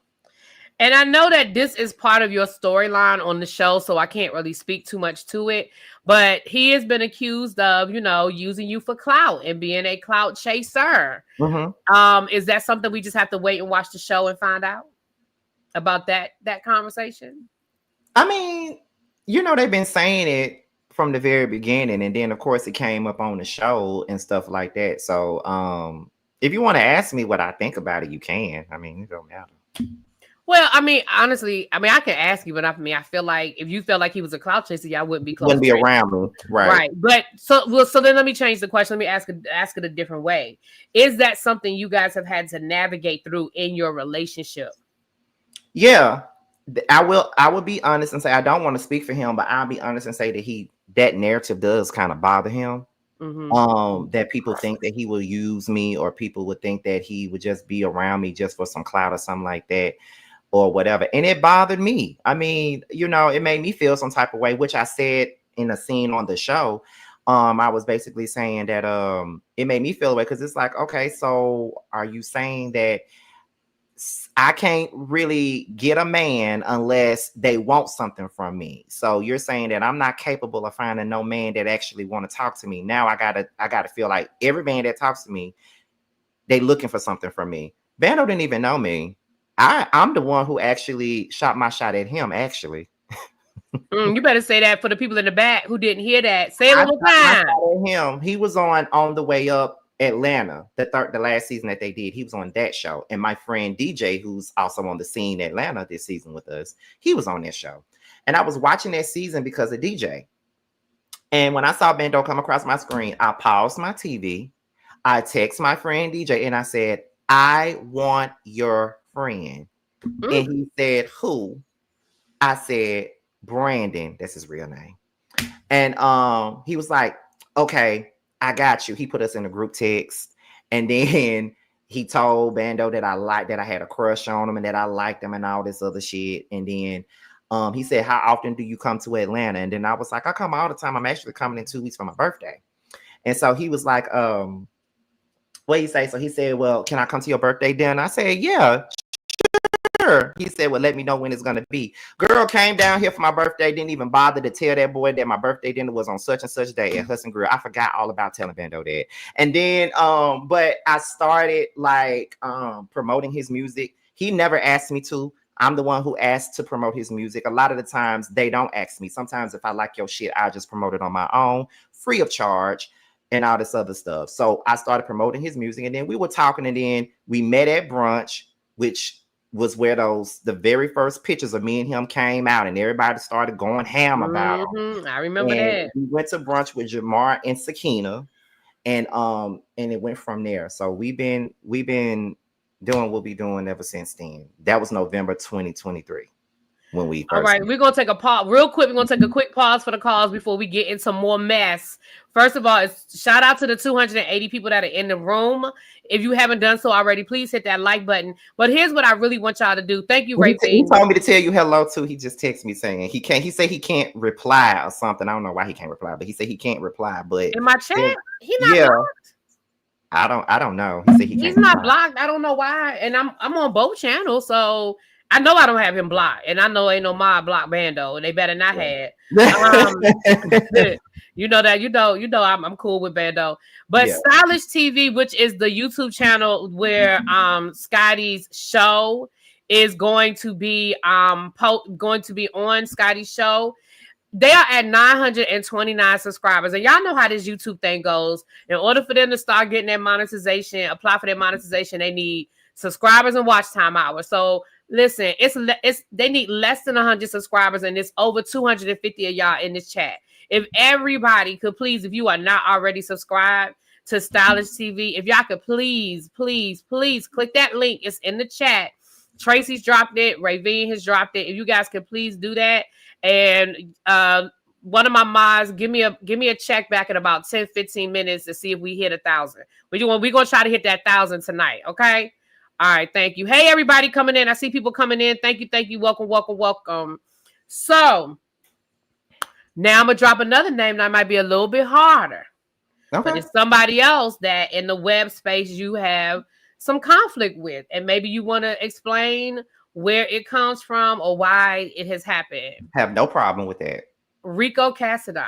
And I know that this is part of your storyline on the show, so I can't really speak too much to it. But he has been accused of, using you for clout and being a clout chaser. Is that something we just have to wait and watch the show and find out about that conversation? I mean, they've been saying it from the very beginning, and then of course it came up on the show and stuff like that. So if you want to ask me what I think about it, you can. I mean, it don't matter. Well, I mean, honestly, I can ask you, but not for me. I feel like if you felt like he was a clout chaser, y'all wouldn't be close. Wouldn't be around me, right? Right. But so then let me change the question. Let me ask it a different way. Is that something you guys have had to navigate through in your relationship? Yeah, I will be honest and say I don't want to speak for him, but I'll be honest and say that that narrative does kind of bother him. That people think that he will use me, or people would think that he would just be around me just for some clout or something like that, or whatever. And it bothered me. I mean, it made me feel some type of way, which I said in a scene on the show. I was basically saying that it made me feel away, because it's like, okay, so are you saying that I can't really get a man unless they want something from me. So you're saying that I'm not capable of finding no man that actually want to talk to me. Now I gotta feel like every man that talks to me, they looking for something from me. Bando didn't even know me. I'm the one who actually shot my shot at him, actually. You better say that for the people in the back who didn't hear that. Say it I one more shot my time. shot at him. He was on the way up Atlanta, the last season that they did. He was on that show. And my friend DJ, who's also on the scene Atlanta this season with us, he was on that show. And I was watching that season because of DJ. And when I saw Bando come across my screen, I paused my TV. I text my friend DJ and I said, I want your friend. And he said, who? I said, Brandon. That's his real name. And he was like, okay, I got you. He put us in a group text. And then he told Bando that I had a crush on him and that I liked him and all this other shit. And then he said, how often do you come to Atlanta? And then I was like, I come all the time. I'm actually coming in 2 weeks for my birthday. And so he was like, what he say? So he said, well, can I come to your birthday dinner? I said, yeah, sure. He said, well, let me know when it's going to be. Girl came down here for my birthday, didn't even bother to tell that boy that my birthday dinner was on such and such day at Hudson Grill. I forgot all about telling Bando that. And then, but I started like promoting his music. He never asked me to. I'm the one who asked to promote his music. A lot of the times they don't ask me. Sometimes if I like your shit, I just promote it on my own, free of charge, and all this other stuff. So I started promoting his music, and then we were talking, and then we met at brunch, which was where the very first pictures of me and him came out, and everybody started going ham about them. I remember and that. We went to brunch with Jamar and Sakina, and it went from there. So we've been doing what we're doing ever since then. That was November 2023 when we first. All right, we're gonna take a pause real quick. We're gonna take a quick pause for the calls before we get into more mess. First of all, shout out to the 280 people that are in the room. If you haven't done so already, please hit that like button. But here's what I really want y'all to do. Thank you, Ray. He told me to tell you hello too. He just texted me saying he can't. He said he can't reply or something. I don't know why he can't reply, but he said he can't reply. But in my chat, he's not blocked. I don't know. He said he's not blocked. I don't know why. And I'm on both channels, so I know I don't have him blocked, and I know ain't no mob block Bando, and they better not have. You know that. You know I'm cool with Bando. But Stylish TV, which is the YouTube channel where Scotty's show is going to be on Scotty's show. They are at 929 subscribers. And y'all know how this YouTube thing goes. In order for them to start getting their monetization, apply for their monetization, they need subscribers and watch time hours. So listen, they need less than 100 subscribers, and it's over 250 of y'all in this chat. If everybody could please, if you are not already subscribed to Stylish TV, if y'all could please click that link. It's in the chat. Tracy's dropped it. Ravine has dropped it. If you guys could please do that. And one of my mods, give me a check back in about 10-15 minutes to see if we hit 1,000. We're gonna try to hit that 1,000 tonight. Okay. All right, thank you. Hey, everybody coming in. I see people coming in. Thank you. Welcome. So now I'm gonna drop another name that might be a little bit harder. Okay. But it's somebody else that in the web space you have some conflict with, and maybe you want to explain where it comes from or why it has happened. Have no problem with that. Rico Cassadine.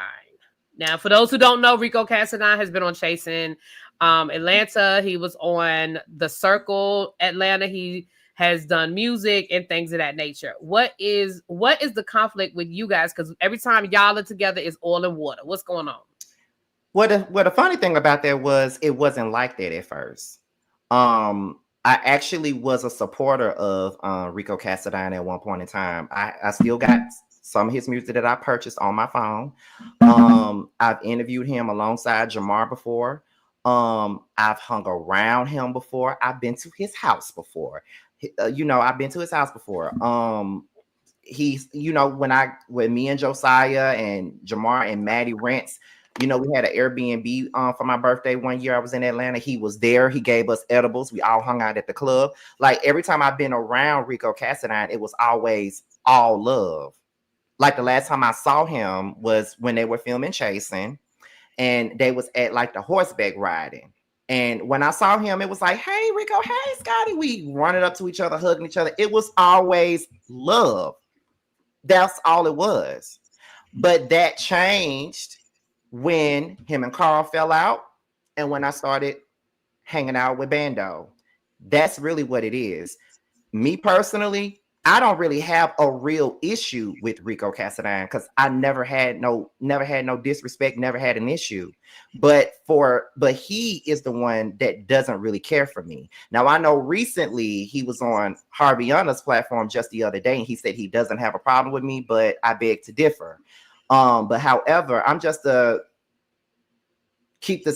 Now, for those who don't know, Rico Cassadine has been on Chasing Atlanta. He was on The Circle Atlanta. He has done music and things of that nature. What is the conflict with you guys? Because every time y'all are together, it's oil and water. What's going on? Well, the funny thing about that was it wasn't like that at first. I actually was a supporter of Rico Cassadine at one point in time. I still got some of his music that I purchased on my phone. I've interviewed him alongside Jamar before. I've hung around him before. I've been to his house before. I've been to his house before. He's, when me and Josiah and Jamar and Maddie Rents, we had an Airbnb for my birthday one year. I was in Atlanta. He was there. He gave us edibles. We all hung out at the club. Like every time I've been around Rico Cassadine, it was always all love. Like the last time I saw him was when they were filming Chasing, and they was at like the horseback riding. And when I saw him, it was like, hey, Rico, hey, Scotty. We running up to each other, hugging each other. It was always love. That's all it was. But that changed when him and Carl fell out and when I started hanging out with Bando. That's really what it is. Me personally, I don't really have a real issue with Rico Casadine because I never had no disrespect, never had an issue. But he is the one that doesn't really care for me. Now I know recently he was on Harvey Yona's platform just the other day, and he said he doesn't have a problem with me, but I beg to differ. But however, I'm just a keep the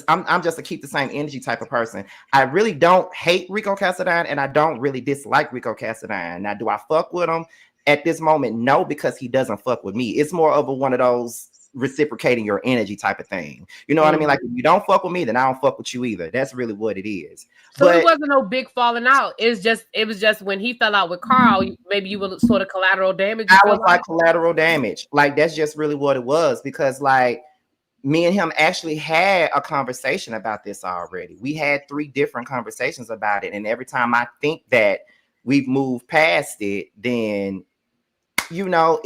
same energy type of person. I really don't hate Rico Casadine and I don't really dislike Rico Casadine. Now, do I fuck with him at this moment? No, because he doesn't fuck with me. It's more of one of those reciprocating your energy type of thing. You know what I mean? Like, if you don't fuck with me, then I don't fuck with you either. That's really what it is. So it wasn't no big falling out. It was just when he fell out with Carl, maybe you were sort of collateral damage. I was like collateral damage. Like, that's just really what it was, because like me and him actually had a conversation about this already. We had 3 different conversations about it. And every time I think that we've moved past it, then, you know,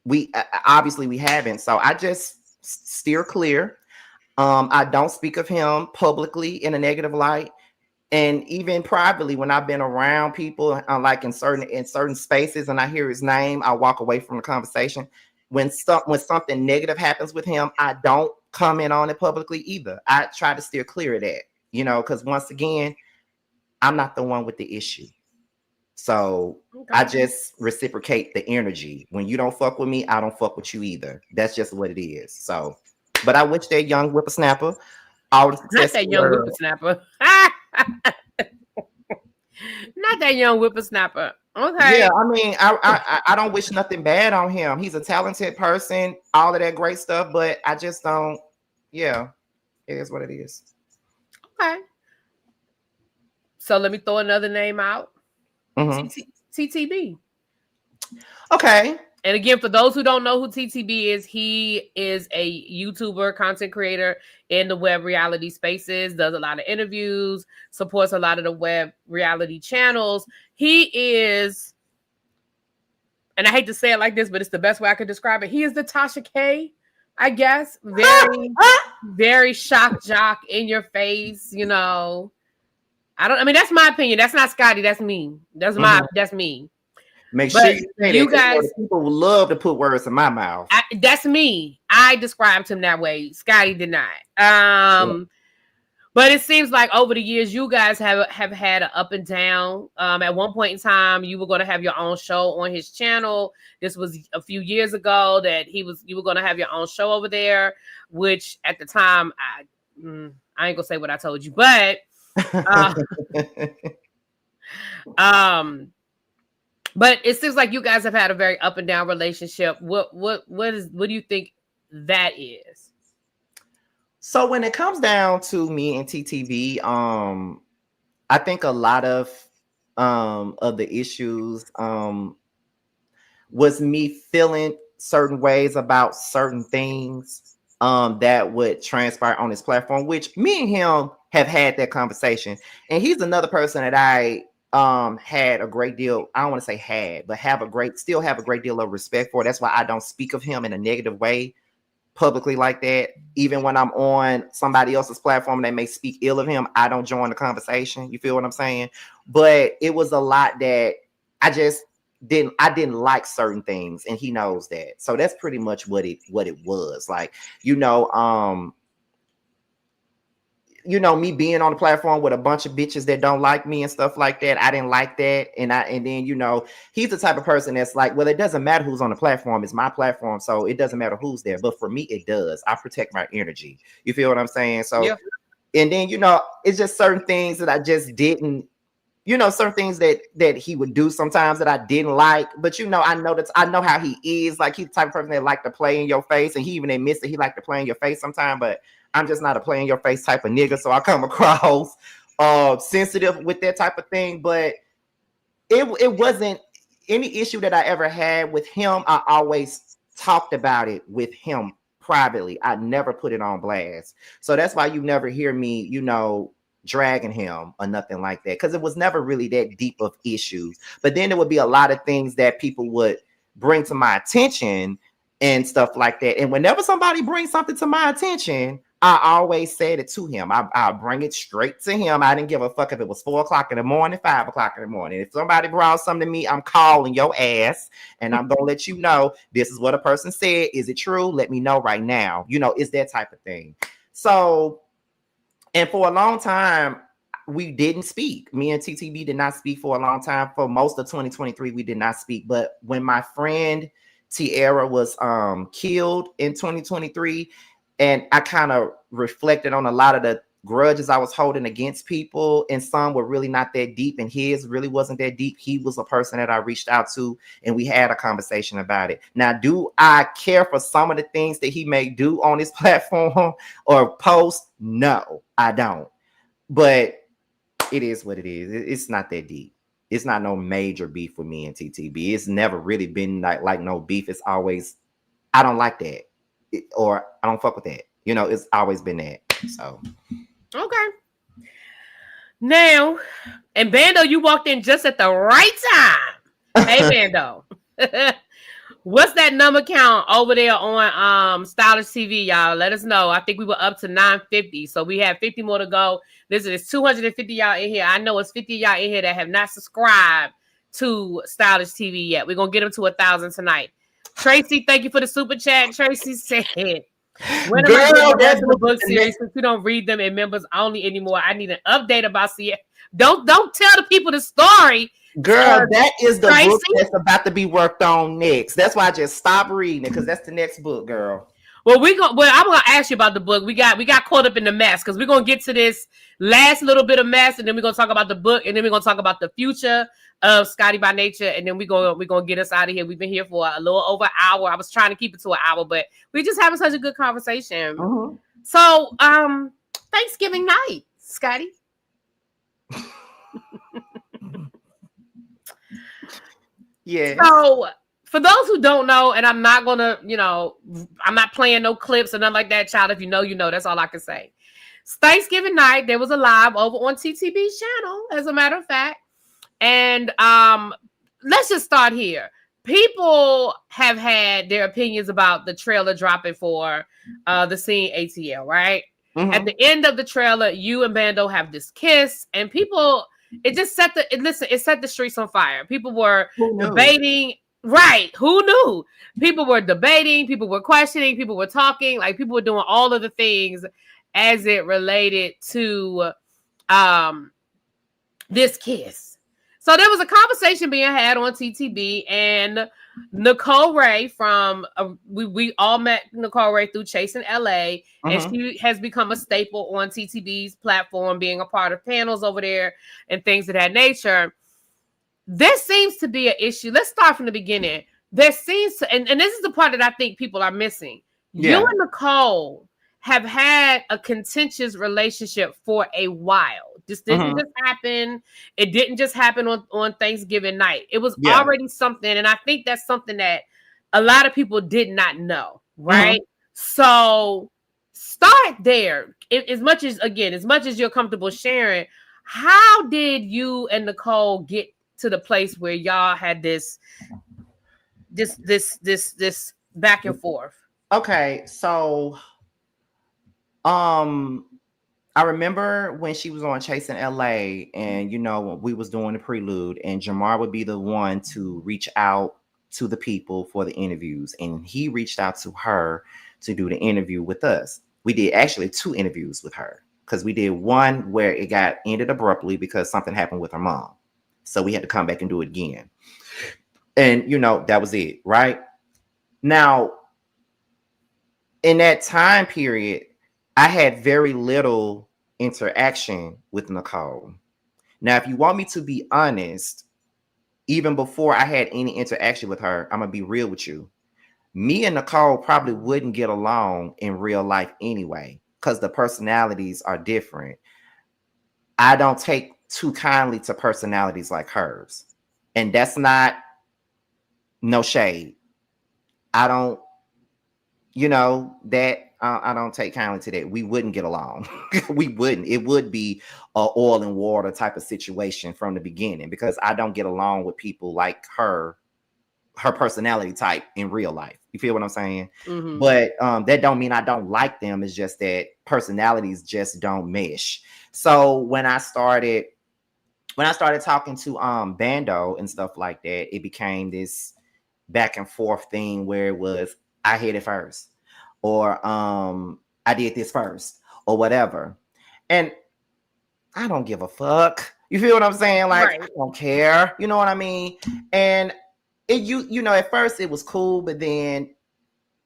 we haven't. So I just steer clear. I don't speak of him publicly in a negative light. And even privately, when I've been around people, like in certain spaces, and I hear his name, I walk away from the conversation. When something negative happens with him, I don't comment on it publicly either. I try to steer clear of that, you know, because once again, I'm not the one with the issue. So I just reciprocate the energy. When you don't fuck with me, I don't fuck with you either. That's just what it is. So, but I wish that young whippersnapper all the success. Not that young whippersnapper. Not that young whippersnapper. Okay. Yeah, I mean, I don't wish nothing bad on him. He's a talented person, all of that great stuff, but I just don't. Yeah, it is what it is. Okay. So let me throw another name out. TTB. Okay. And again, for those who don't know who TTB is, he is a YouTuber, content creator in the web reality spaces, does a lot of interviews, supports a lot of the web reality channels. He is, and I hate to say it like this, but it's the best way I could describe it. He is the Tasha K, I guess. Very, very shock jock, in your face, you know. I mean, that's my opinion. That's not Scotty. That's me. That's me. Make sure you say you guys. People will love to put words in my mouth. That's me. I described him that way. Scotty did not. But it seems like over the years, you guys have had an up and down. At one point in time, you were going to have your own show on his channel. This was a few years ago that you were going to have your own show over there, which at the time, I ain't gonna say what I told you, but but it seems like you guys have had a very up and down relationship. What do you think that is? So when it comes down to me and TTV, I think a lot of the issues was me feeling certain ways about certain things that would transpire on his platform, which me and him have had that conversation. And he's another person that I had a great deal, I don't want to say had, but still have a great deal of respect for. That's why I don't speak of him in a negative way publicly like that. Even when I'm on somebody else's platform and they may speak ill of him, I don't join the conversation. You feel what I'm saying? But it was a lot that I didn't like certain things, and he knows that. So that's pretty much what it was. Like, me being on the platform with a bunch of bitches that don't like me and stuff like that. I didn't like that. And then, he's the type of person that's like, well, it doesn't matter who's on the platform. It's my platform. So it doesn't matter who's there. But for me, it does. I protect my energy. You feel what I'm saying? So, yeah. And then, it's just certain things that I just didn't, certain things that he would do sometimes that I didn't like. But, I know how he is. Like, he's the type of person that like to play in your face. And he even admits that he like to play in your face sometimes. But I'm just not a play in your face type of nigga. So I come across sensitive with that type of thing. But it wasn't any issue that I ever had with him. I always talked about it with him privately. I never put it on blast. So that's why you never hear me, dragging him or nothing like that, because it was never really that deep of issues. But then there would be a lot of things that people would bring to my attention and stuff like that. And whenever somebody brings something to my attention, I always said it to him. I'll bring it straight to him. I didn't give a fuck if it was 4 o'clock in the morning, 5 o'clock in the morning. If somebody brought something to me, I'm calling your ass and I'm gonna let you know this is what a person said. Is it true? Let me know right now. It's that type of thing. So, and for a long time, we didn't speak. Me and TTB did not speak for a long time. For most of 2023, we did not speak. But when my friend Tierra was killed in 2023, and I kind of reflected on a lot of the grudges I was holding against people, and some were really not that deep, and his really wasn't that deep. He was a person that I reached out to, and we had a conversation about it. Now, do I care for some of the things that he may do on his platform or post? No, I don't. But it is what it is. It's not that deep. It's not no major beef with me and TTB. It's never really been like no beef. It's always, I don't like that. Or I don't fuck with that. It's always been that. So. Okay. Now, and Bando, you walked in just at the right time. Hey, Bando. What's that number count over there on Stylish TV, y'all? Let us know. I think we were up to 950. So we have 50 more to go. Listen, it's 250 y'all in here. I know it's 50 y'all in here that have not subscribed to Stylish TV yet. We're going to get them to 1,000 tonight. Tracy, thank you for the super chat. Tracy said, when am I getting the rest of the book series? Since we don't read them in members only anymore, I need an update about Sierra. Don't tell the people the story. Girl, that is the Tracy book that's about to be worked on next. That's why I just stopped reading it, because that's the next book, girl. Well, I'm gonna ask you about the book. We got caught up in the mess, because we're gonna get to this last little bit of mess, and then we're gonna talk about the book, and then we're gonna talk about the future of Scotty by Nature, and then we're gonna get us out of here. We've been here for a little over an hour. I was trying to keep it to an hour, but we just having such a good conversation. Mm-hmm. So, Thanksgiving night, Scotty. Yeah. So, for those who don't know, and I'm not gonna, I'm not playing no clips or nothing like that, child. If you know, that's all I can say. Thanksgiving night, there was a live over on TTB's channel, as a matter of fact. And let's just start here. People have had their opinions about the trailer dropping for the scene ATL, right? Mm-hmm. At the end of the trailer, you and Bando have this kiss, and people, it set the streets on fire. People were debating. Right. Who knew? People were debating, people were questioning, people were talking, like people were doing all of the things as it related to this kiss. So there was a conversation being had on TTB, and Nicole Ray from we all met Nicole Ray through Chasing LA, and she has become a staple on TTB's platform, being a part of panels over there and things of that nature. There seems to be an issue. Let's start from the beginning. There seems to, and this is the part that I think people are missing. Yeah. You and Nicole have had a contentious relationship for a while. This didn't just happen. It didn't just happen on Thanksgiving night. It was already something. And I think that's something that a lot of people did not know. Right. So start there. As much as you're comfortable sharing, how did you and Nicole get to the place where y'all had this back and forth? Okay, so I remember when she was on Chasing LA, and we was doing the prelude, and Jamar would be the one to reach out to the people for the interviews, and he reached out to her to do the interview with us. We did actually 2 interviews with her, because we did one where it got ended abruptly because something happened with her mom. So we had to come back and do it again. And, that was it, right? Now, in that time period, I had very little interaction with Nicole. Now, if you want me to be honest, even before I had any interaction with her, I'm going to be real with you. Me and Nicole probably wouldn't get along in real life anyway, because the personalities are different. I don't take too kindly to personalities like hers. And that's not no shade. I don't you know, that I don't take kindly to that. We wouldn't get along. We wouldn't. It would be a oil and water type of situation from the beginning because I don't get along with people like her personality type in real life. You feel what I'm saying? Mm-hmm. But that don't mean I don't like them. It's just that personalities just don't mesh. So when I started talking to Bando and stuff like that, it became this back and forth thing where it was I hit it first, or I did this first, or whatever. And I don't give a fuck. You feel what I'm saying? Like I Right. don't care. You know what I mean? And you know, at first it was cool, but then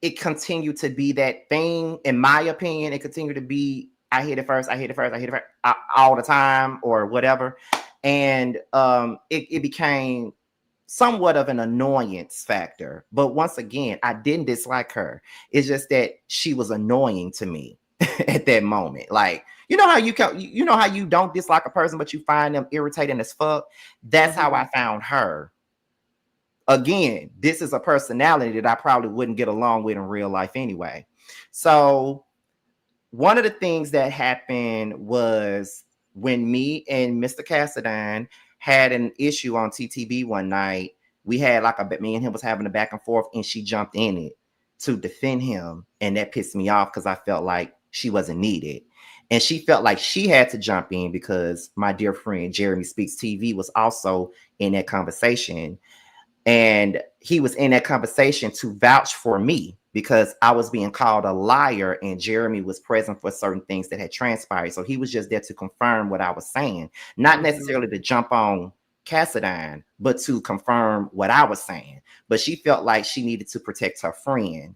it continued to be that thing. In my opinion, it continued to be I hit it first, I hit it first, I hit it first all the time, or whatever. And it became somewhat of an annoyance factor. But once again, I didn't dislike her. It's just that she was annoying to me at that moment. Like, you know how you know how you don't dislike a person, but you find them irritating as fuck. That's how I found her. Again, this is a personality that I probably wouldn't get along with in real life anyway. So one of the things that happened was when me and Mr. Cassadine had an issue on TTB one night. We had like me and him was having a back and forth, and she jumped in it to defend him, and that pissed me off because I felt like she wasn't needed. And she felt like she had to jump in because my dear friend Jeremy Speaks TV was also in that conversation. And he was in that conversation to vouch for me because I was being called a liar and Jeremy was present for certain things that had transpired. So he was just there to confirm what I was saying, not necessarily to jump on Cassadine, but to confirm what I was saying. But she felt like she needed to protect her friend.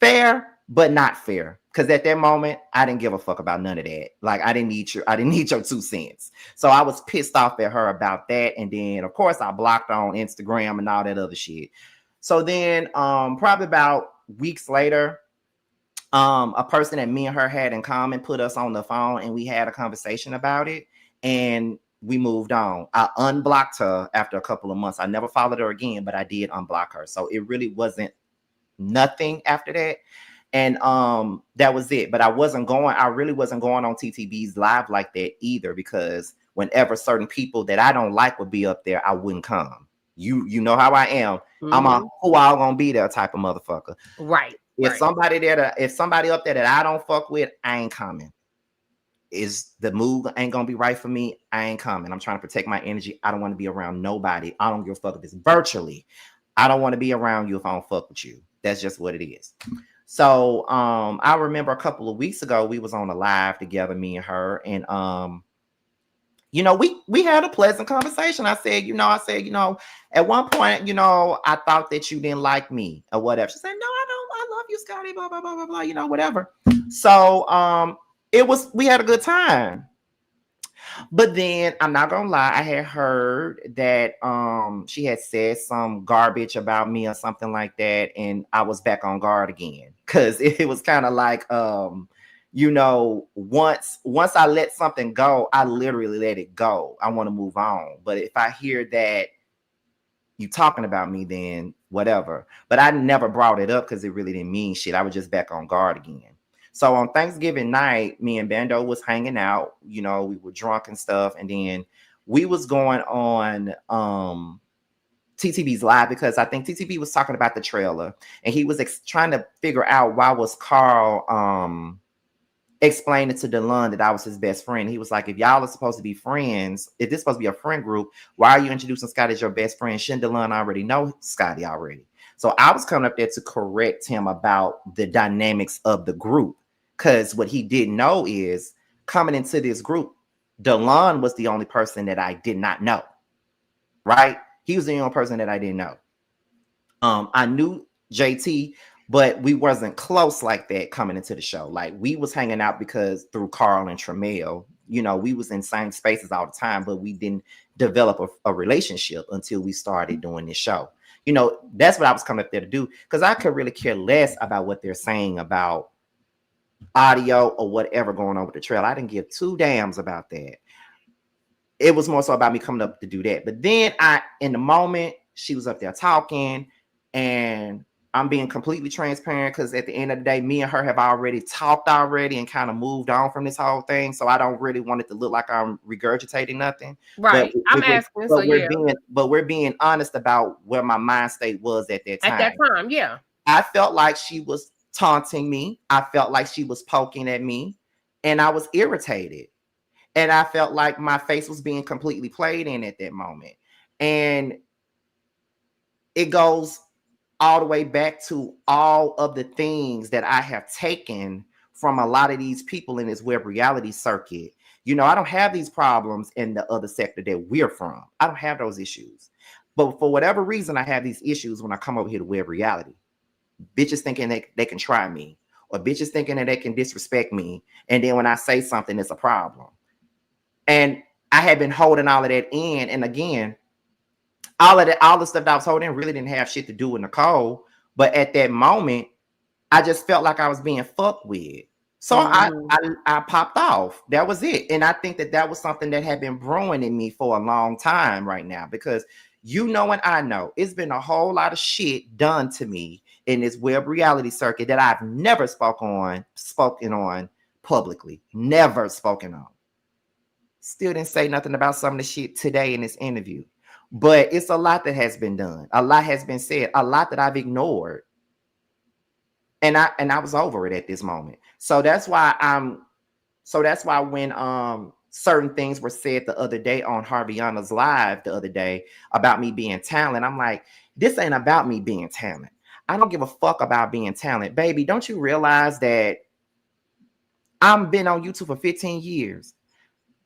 Fair, but not fair. Because at that moment, I didn't give a fuck about none of that. Like I didn't need your 2 cents. So I was pissed off at her about that. And then of course I blocked her on Instagram and all that other shit. So then probably about weeks later, a person that me and her had in common put us on the phone and we had a conversation about it. And we moved on. I unblocked her after a couple of months. I never followed her again, but I did unblock her. So it really wasn't nothing after that. And that was it. But I really wasn't going on TTB's live like that either, because whenever certain people that I don't like would be up there, I wouldn't come. You know how I am. I'm a who all gonna be there type of motherfucker. Right. If somebody up there that I don't fuck with, I ain't coming. Is the move ain't gonna be right for me? I ain't coming. I'm trying to protect my energy. I don't want to be around nobody. I don't give a fuck if it's virtually. I don't want to be around you if I don't fuck with you. That's just what it is. So I remember a couple of weeks ago we was on a live together, me and her, and you know, we had a pleasant conversation. I said, at one point, I thought that you didn't like me or whatever. She said, no, I don't. I love you, Scotty, blah, blah, blah, blah, blah, whatever. So we had a good time. But then I'm not gonna lie, I had heard that she had said some garbage about me or something like that, and I was back on guard again. Cause it was kind of like once I let something go, I literally let it go. I want to move on. But if I hear that you talking about me, then whatever. But I never brought it up because it really didn't mean shit. I was just back on guard again. So on Thanksgiving night, me and Bando was hanging out. We were drunk and stuff, and then we was going on TTB's live because I think TTB was talking about the trailer, and he was trying to figure out why was Carl explaining to Delon that I was his best friend. He was like, if y'all are supposed to be friends, if this is supposed to be a friend group, why are you introducing Scotty as your best friend? Shouldn't Delon already know Scotty already? So I was coming up there to correct him about the dynamics of the group. Because what he didn't know is coming into this group, Delon was the only person that I did not know. Right? He was the only person that I didn't know. I knew JT, but we wasn't close like that coming into the show. Like we was hanging out because through Carl and Tremel, we was in same spaces all the time, but we didn't develop a relationship until we started doing this show. That's what I was coming up there to do, because I could really care less about what they're saying about audio or whatever going on with the trail. I didn't give two damns about that. It was more so about me coming up to do that. But then in the moment, she was up there talking, and I'm being completely transparent because at the end of the day, me and her have already talked already and kind of moved on from this whole thing. So I don't really want it to look like I'm regurgitating nothing. Right. I'm asking. So yeah. We're being honest about where my mind state was at that time. At that time, yeah. I felt like she was taunting me. I felt like she was poking at me, and I was irritated. And I felt like my face was being completely played in at that moment. And it goes all the way back to all of the things that I have taken from a lot of these people in this web reality circuit. You know, I don't have these problems in the other sector that we're from. I don't have those issues. But for whatever reason, I have these issues when I come over here to web reality. Bitches thinking they can try me, or bitches thinking that they can disrespect me. And then when I say something, it's a problem. And I had been holding all of that in. And again, all the stuff that I was holding really didn't have shit to do with Nicole. But at that moment, I just felt like I was being fucked with. So I popped off. That was it. And I think that was something that had been brewing in me for a long time right now, because you know, and I know it's been a whole lot of shit done to me in this web reality circuit that I've never spoken on publicly. Never spoken on. Still didn't say nothing about some of the shit today in this interview. But it's a lot that has been done. A lot has been said. A lot that I've ignored. And I was over it at this moment. So that's why when certain things were said the other day on Harviana's live the other day about me being talented, I'm like, this ain't about me being talented. I don't give a fuck about being talented. Baby, don't you realize that I've been on YouTube for 15 years?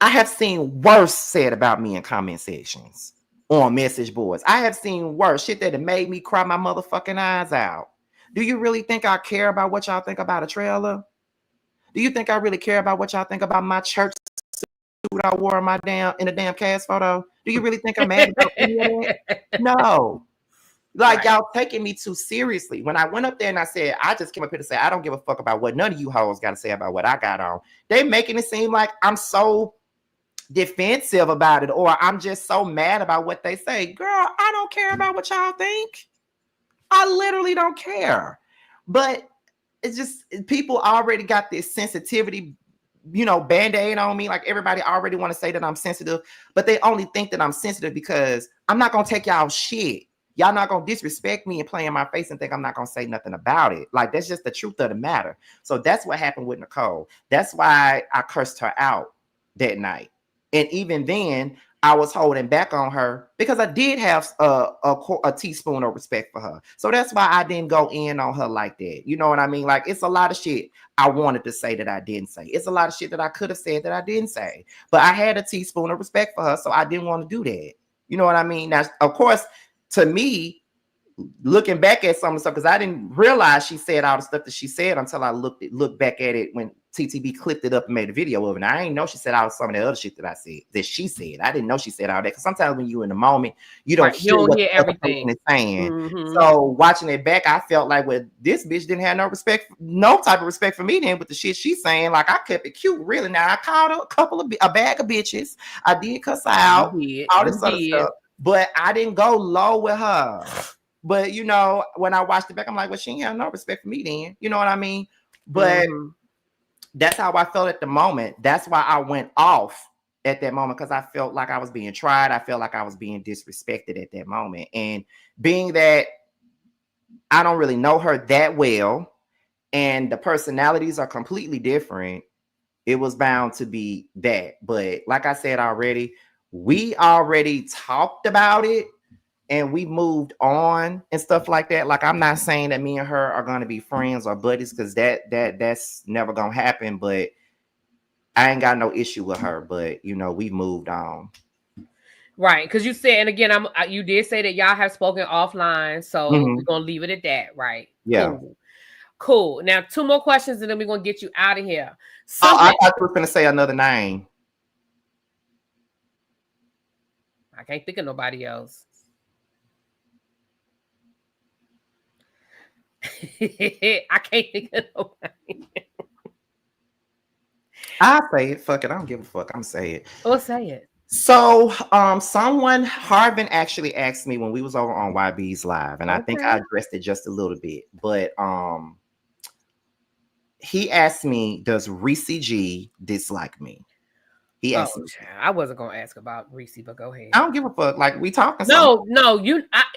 I have seen worse said about me in comment sections, on message boards. I have seen worse shit that have made me cry my motherfucking eyes out. Do you really think I care about what y'all think about a trailer? Do you think I really care about what y'all think about my church suit I wore in the damn cast photo? Do you really think I'm mad about any of that? No. Like, right. Y'all taking me too seriously. When I went up there and I said, I just came up here to say, I don't give a fuck about what none of you hoes got to say about what I got on. They making it seem like I'm so defensive about it, or I'm just so mad about what they say. Girl, I don't care about what y'all think. I literally don't care. But it's just, people already got this sensitivity, you know, band-aid on me. Like, everybody already want to say that I'm sensitive, but they only think that I'm sensitive because I'm not gonna take y'all shit. Y'all not gonna disrespect me and play in my face and think I'm not gonna say nothing about it. Like, that's just the truth of the matter. So that's what happened with Nicole. That's why I cursed her out that night. And even then, I was holding back on her because I did have a teaspoon of respect for her. So that's why I didn't go in on her like that. You know what I mean? Like, it's a lot of shit I wanted to say that I didn't say. It's a lot of shit that I could have said that I didn't say. But I had a teaspoon of respect for her, so I didn't want to do that. You know what I mean? Now, of course, to me, looking back at some of the stuff, because I didn't realize she said all the stuff that she said until I looked back at it when TTB clipped it up and made a video of it. And I didn't know she said all some of the other shit that she said. I didn't know she said all that, because sometimes when you're in the moment, you don't hear what the other person is saying. Mm-hmm. So watching it back, I felt like, well, this bitch didn't have no type of respect for me then with the shit she's saying. Like, I kept it cute, really. Now, I called a bag of bitches. I did cuss her out, all this other stuff. But I didn't go low with her. But, you know, when I watched it back, I'm like, well, she ain't have no respect for me then. You know what I mean? But that's how I felt at the moment. That's why I went off at that moment, because I felt like I was being tried. I felt like I was being disrespected at that moment. And being that I don't really know her that well, and the personalities are completely different, it was bound to be that. But like I said already, we already talked about it and we moved on and stuff like that. Like, I'm not saying that me and her are going to be friends or buddies, because that's never going to happen. But I ain't got no issue with her. But, you know, we moved on. Right. Because you said, and again, you did say that y'all have spoken offline. So we're going to leave it at that. Right. Yeah. Cool. Now, 2 more questions and then we're going to get you out of here. I thought you were going to say another name. I can't think of nobody else. I can't think of nobody. I'll say it. Fuck it. I don't give a fuck. I'm saying it. Well, say it. So, someone Harvin actually asked me when we was over on YB's live, and I think I Okay. addressed it just a little bit, but he asked me, "Does Reese G dislike me?" He Oh, asked me. child, I wasn't gonna ask about Reese, but go I ahead. don't give a fuck. Like we talking so much. No,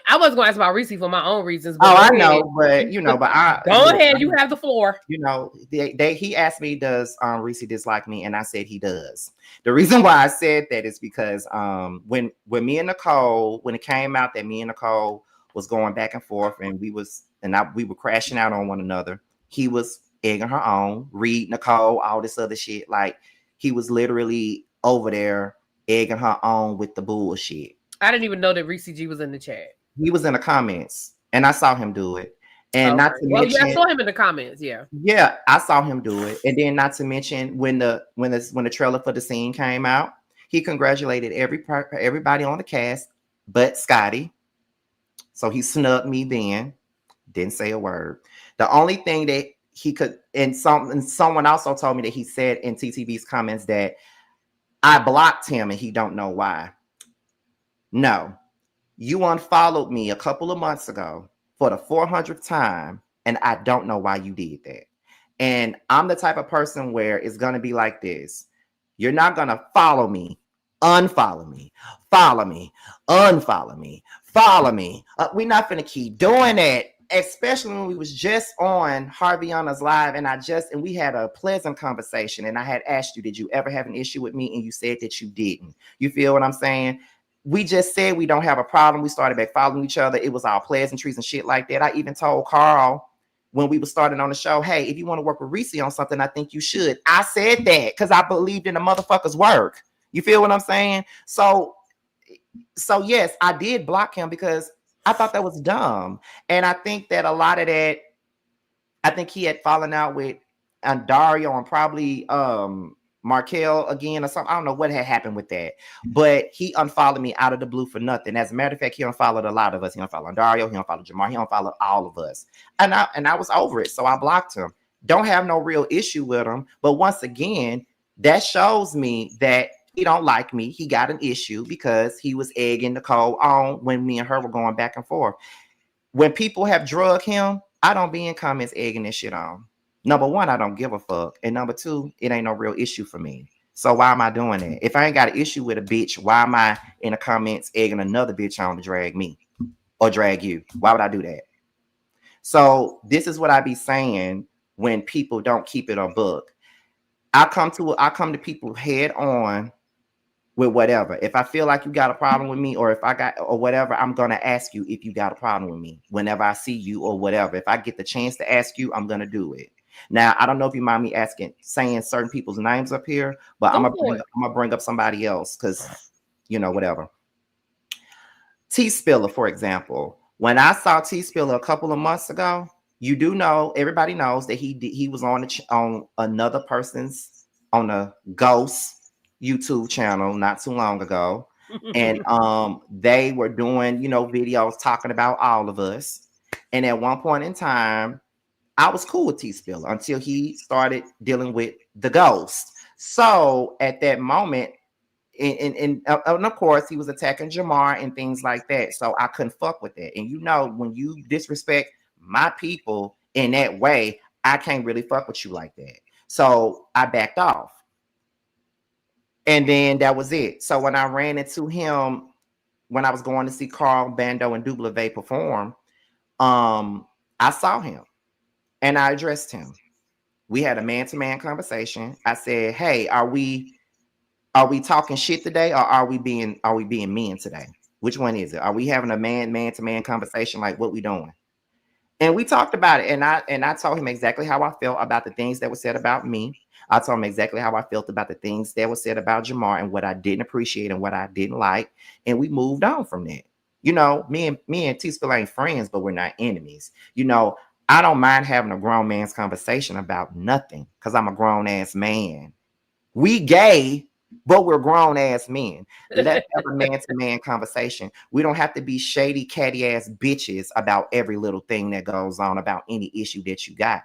I was gonna ask about Reese for my own reasons, but Oh, go I ahead. know, but but I Go look. ahead, you have the floor. He asked me, "Does Reese dislike me?" And I said he does. The reason why I said that is because when me and Nicole, when it came out that me and Nicole was going back and forth, and we were crashing out on one another, he was egging her on, read Nicole, all this other shit. Like he was literally over there egging her on with the bullshit. I didn't even know that Reese G was in the chat. He was in the comments, and I saw him do it. And Okay. not to Well, yeah, I mention, saw him in the comments. Yeah. yeah, I saw him do it. And then not to mention when the trailer for the scene came out, he congratulated everybody on the cast but Scotty. So he snubbed me then, didn't say a word. The only thing that he could, and someone also told me that he said in TTV's comments that I blocked him and he don't know why. No, you unfollowed me a couple of months ago for the 400th time, and I don't know why you did that. And I'm the type of person where it's going to be like this. You're not going to follow me, unfollow me, follow me, unfollow me, follow me. We're not going to keep doing that, especially when we was just on Harviana's live and we had a pleasant conversation and I had asked you, did you ever have an issue with me? And you said that you didn't. You feel what I'm saying? We just said we don't have a problem. We started back following each other. It was all pleasantries and shit like that. I even told Carl when we were starting on the show, hey, if you want to work with Reese on something, I think you should. I said that because I believed in the motherfucker's work. You feel what I'm saying? So yes, I did block him because I thought that was dumb. And I think that a lot of that, I think he had fallen out with Dario and probably Markel again or something. I don't know what had happened with that, but he unfollowed me out of the blue for nothing. As a matter of fact, he unfollowed a lot of us. He unfollowed Dario, he unfollowed Jamar, he unfollowed all of us, and I was over it, so I blocked him. Don't have no real issue with him, but once again, that shows me that he don't like me. He got an issue because he was egging Nicole on when me and her were going back and forth. When people have drugged him, I don't be in comments egging this shit on. Number one, I don't give a fuck. And number two, it ain't no real issue for me. So why am I doing that? If I ain't got an issue with a bitch, why am I in the comments egging another bitch on to drag me or drag you? Why would I do that? So this is what I be saying when people don't keep it on book. I come to people head on with whatever. If I feel like you got a problem with me, or if I got or whatever, I'm gonna ask you if you got a problem with me whenever I see you or whatever. If I get the chance to ask you, I'm gonna do it. Now, I don't know if you mind me saying certain people's names up here, but I'm gonna bring up somebody else because whatever. T Spiller, for example. When I saw T Spiller a couple of months ago, everybody knows that he was on another person's on a ghost YouTube channel not too long ago, and they were doing videos talking about all of us. And at one point in time, I was cool with T Spiller until he started dealing with the ghost. So at that moment, and of course, he was attacking Jamar and things like that. So I couldn't fuck with that. And when you disrespect my people in that way, I can't really fuck with you like that. So I backed off. And then that was it. So when I ran into him, when I was going to see Carl Bando and W perform, I saw him and I addressed him. We had a man-to-man conversation. I said, hey, are we talking shit today, or are we being men today? Which one is it? Are we having a man-to-man conversation? Like, what we doing? And we talked about it, and I told him exactly how I felt about the things that were said about me. I told him exactly how I felt about the things that were said about Jamar and what I didn't appreciate and what I didn't like, and we moved on from that. Me and T Spill ain't friends, but we're not enemies. I don't mind having a grown man's conversation about nothing because I'm a grown ass man. We gay, but we're grown ass men. Let's have a man-to-man conversation. We don't have to be shady, catty ass bitches about every little thing that goes on, about any issue that you got.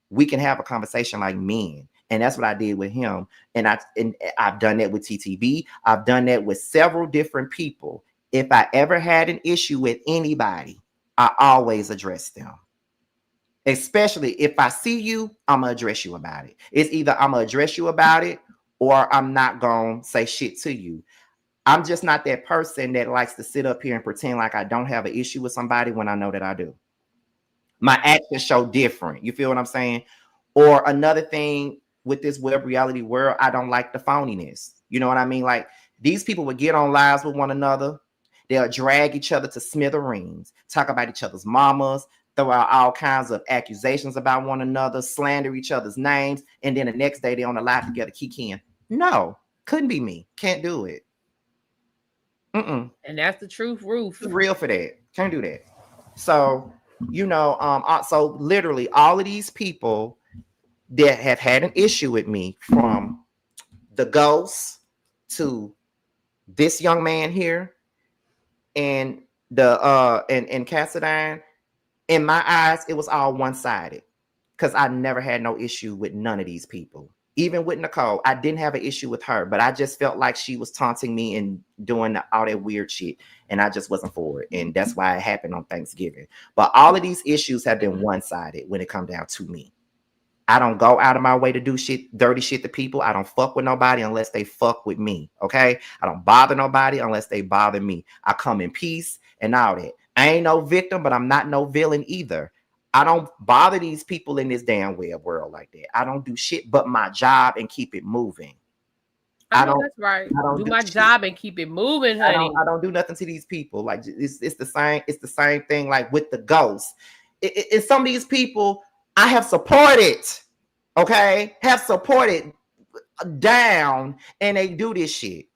We can have a conversation like men. And that's what I did with him. And I've done that with TTB. I've done that with several different people. If I ever had an issue with anybody, I always address them. Especially if I see you, I'm going to address you about it. It's either I'm going to address you about it or I'm not going to say shit to you. I'm just not that person that likes to sit up here and pretend like I don't have an issue with somebody when I know that I do. My actions show different. You feel what I'm saying? Or another thing with this web reality world, I don't like the phoniness. You know what I mean? Like, these people would get on lives with one another. They'll drag each other to smithereens, talk about each other's mamas, throw out all kinds of accusations about one another, slander each other's names, and then the next day they're on a live together, kikiing. No, couldn't be me. Can't do it. And that's the truth, Roof. It's real for that. Can't do that. So, you know, so literally all of these people that have had an issue with me, from the ghost to this young man here and the and Cassadine, in my eyes, it was all one-sided, because I never had no issue with none of these people. Even with Nicole, I didn't have an issue with her, but I just felt like she was taunting me and doing all that weird shit, and I just wasn't for it. And that's why it happened on Thanksgiving. But all of these issues have been one-sided when it comes down to me. I don't go out of my way to do shit, dirty shit to people. I don't fuck with nobody unless they fuck with me, okay? I don't bother nobody unless they bother me. I come in peace and all that. I ain't no victim, but I'm not no villain either. I don't bother these people in this damn web world like that. I don't do shit but my job and keep it moving. I know that's right. I don't do my job and keep it moving, honey. I don't do nothing to these people. Like, it's the same. It's the same thing. Like with the ghosts. It's some of these people I have supported. Okay, have supported down, and they do this shit.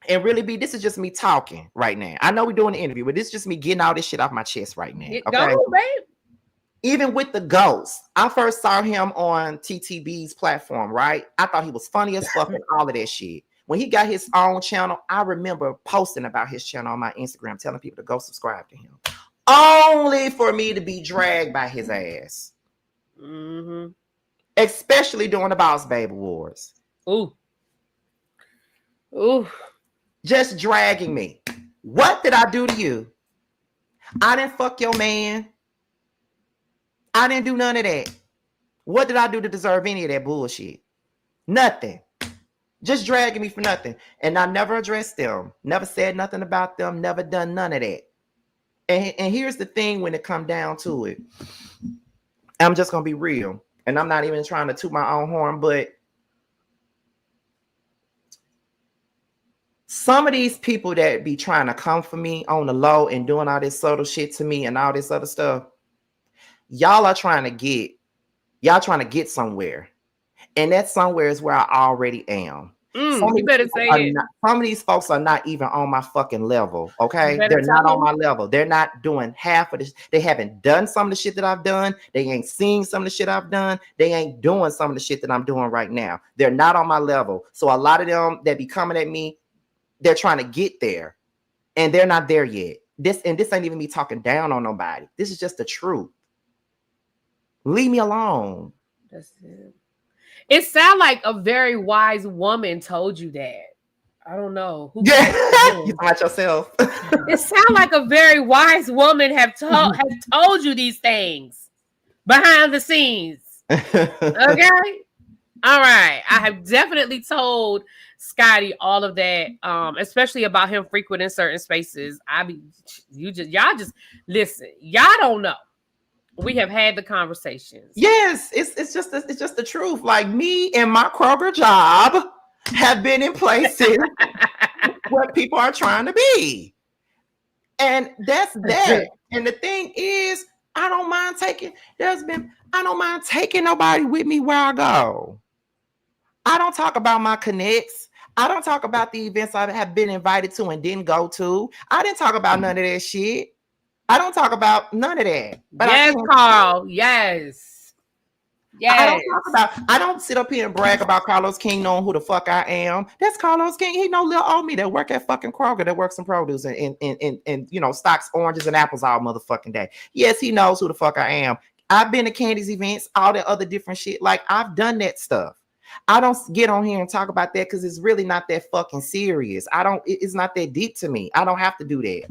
And really, this is just me talking right now. I know we're doing the interview, but this is just me getting all this shit off my chest right now. Okay? Go, babe. Even with the ghost, I first saw him on TTB's platform, right? I thought he was funny as fuck and all of that shit. When he got his own channel, I remember posting about his channel on my Instagram, telling people to go subscribe to him, only for me to be dragged by his ass. Especially during the Boss Baby Wars. Ooh. Just dragging me. What did I do to you? I didn't fuck your man. I didn't do none of that. What did I do to deserve any of that bullshit? Nothing. Just dragging me for nothing. And I never addressed them. Never said nothing about them. Never done none of that. And here's the thing when it comes down to it. I'm just going to be real. And I'm not even trying to toot my own horn, but some of these people that be trying to come for me on the low and doing all this subtle shit to me and all this other stuff, y'all trying to get somewhere. And that somewhere is where I already am. You better say it. Some of these folks are not even on my fucking level, okay? They're not on my level. They're not doing half of this. They haven't done some of the shit that I've done. They ain't seen some of the shit I've done. They ain't doing some of the shit that I'm doing right now. They're not on my level. So a lot of them that be coming at me, they're trying to get there. And they're not there yet. This ain't even me talking down on nobody. This is just the truth. Leave me alone. That's it. It sounds like a very wise woman told you that. I don't know. You talking about yourself. It sounds like a very wise woman have told you these things behind the scenes. Okay? All right. I have definitely told Scotty all of that, especially about him frequenting certain spaces. Y'all just listen. Y'all don't know. We have had the conversations. Yes, it's just the truth. Like, me and my Kroger job have been in places where people are trying to be, and that's that. And the thing is, I don't mind taking nobody with me where I go. I don't talk about my connects. I don't talk about the events I have been invited to and didn't go to. I didn't talk about none of that shit. I don't talk about none of that. But yes, Carl. Yes. Yes. I don't sit up here and brag about Carlos King knowing who the fuck I am. That's Carlos King. He know little old me that work at fucking Kroger, that works in produce and stocks oranges and apples all motherfucking day. Yes, he knows who the fuck I am. I've been to Candy's events, all the other different shit. Like, I've done that stuff. I don't get on here and talk about that because it's really not that fucking serious. It's not that deep to me. I don't have to do that.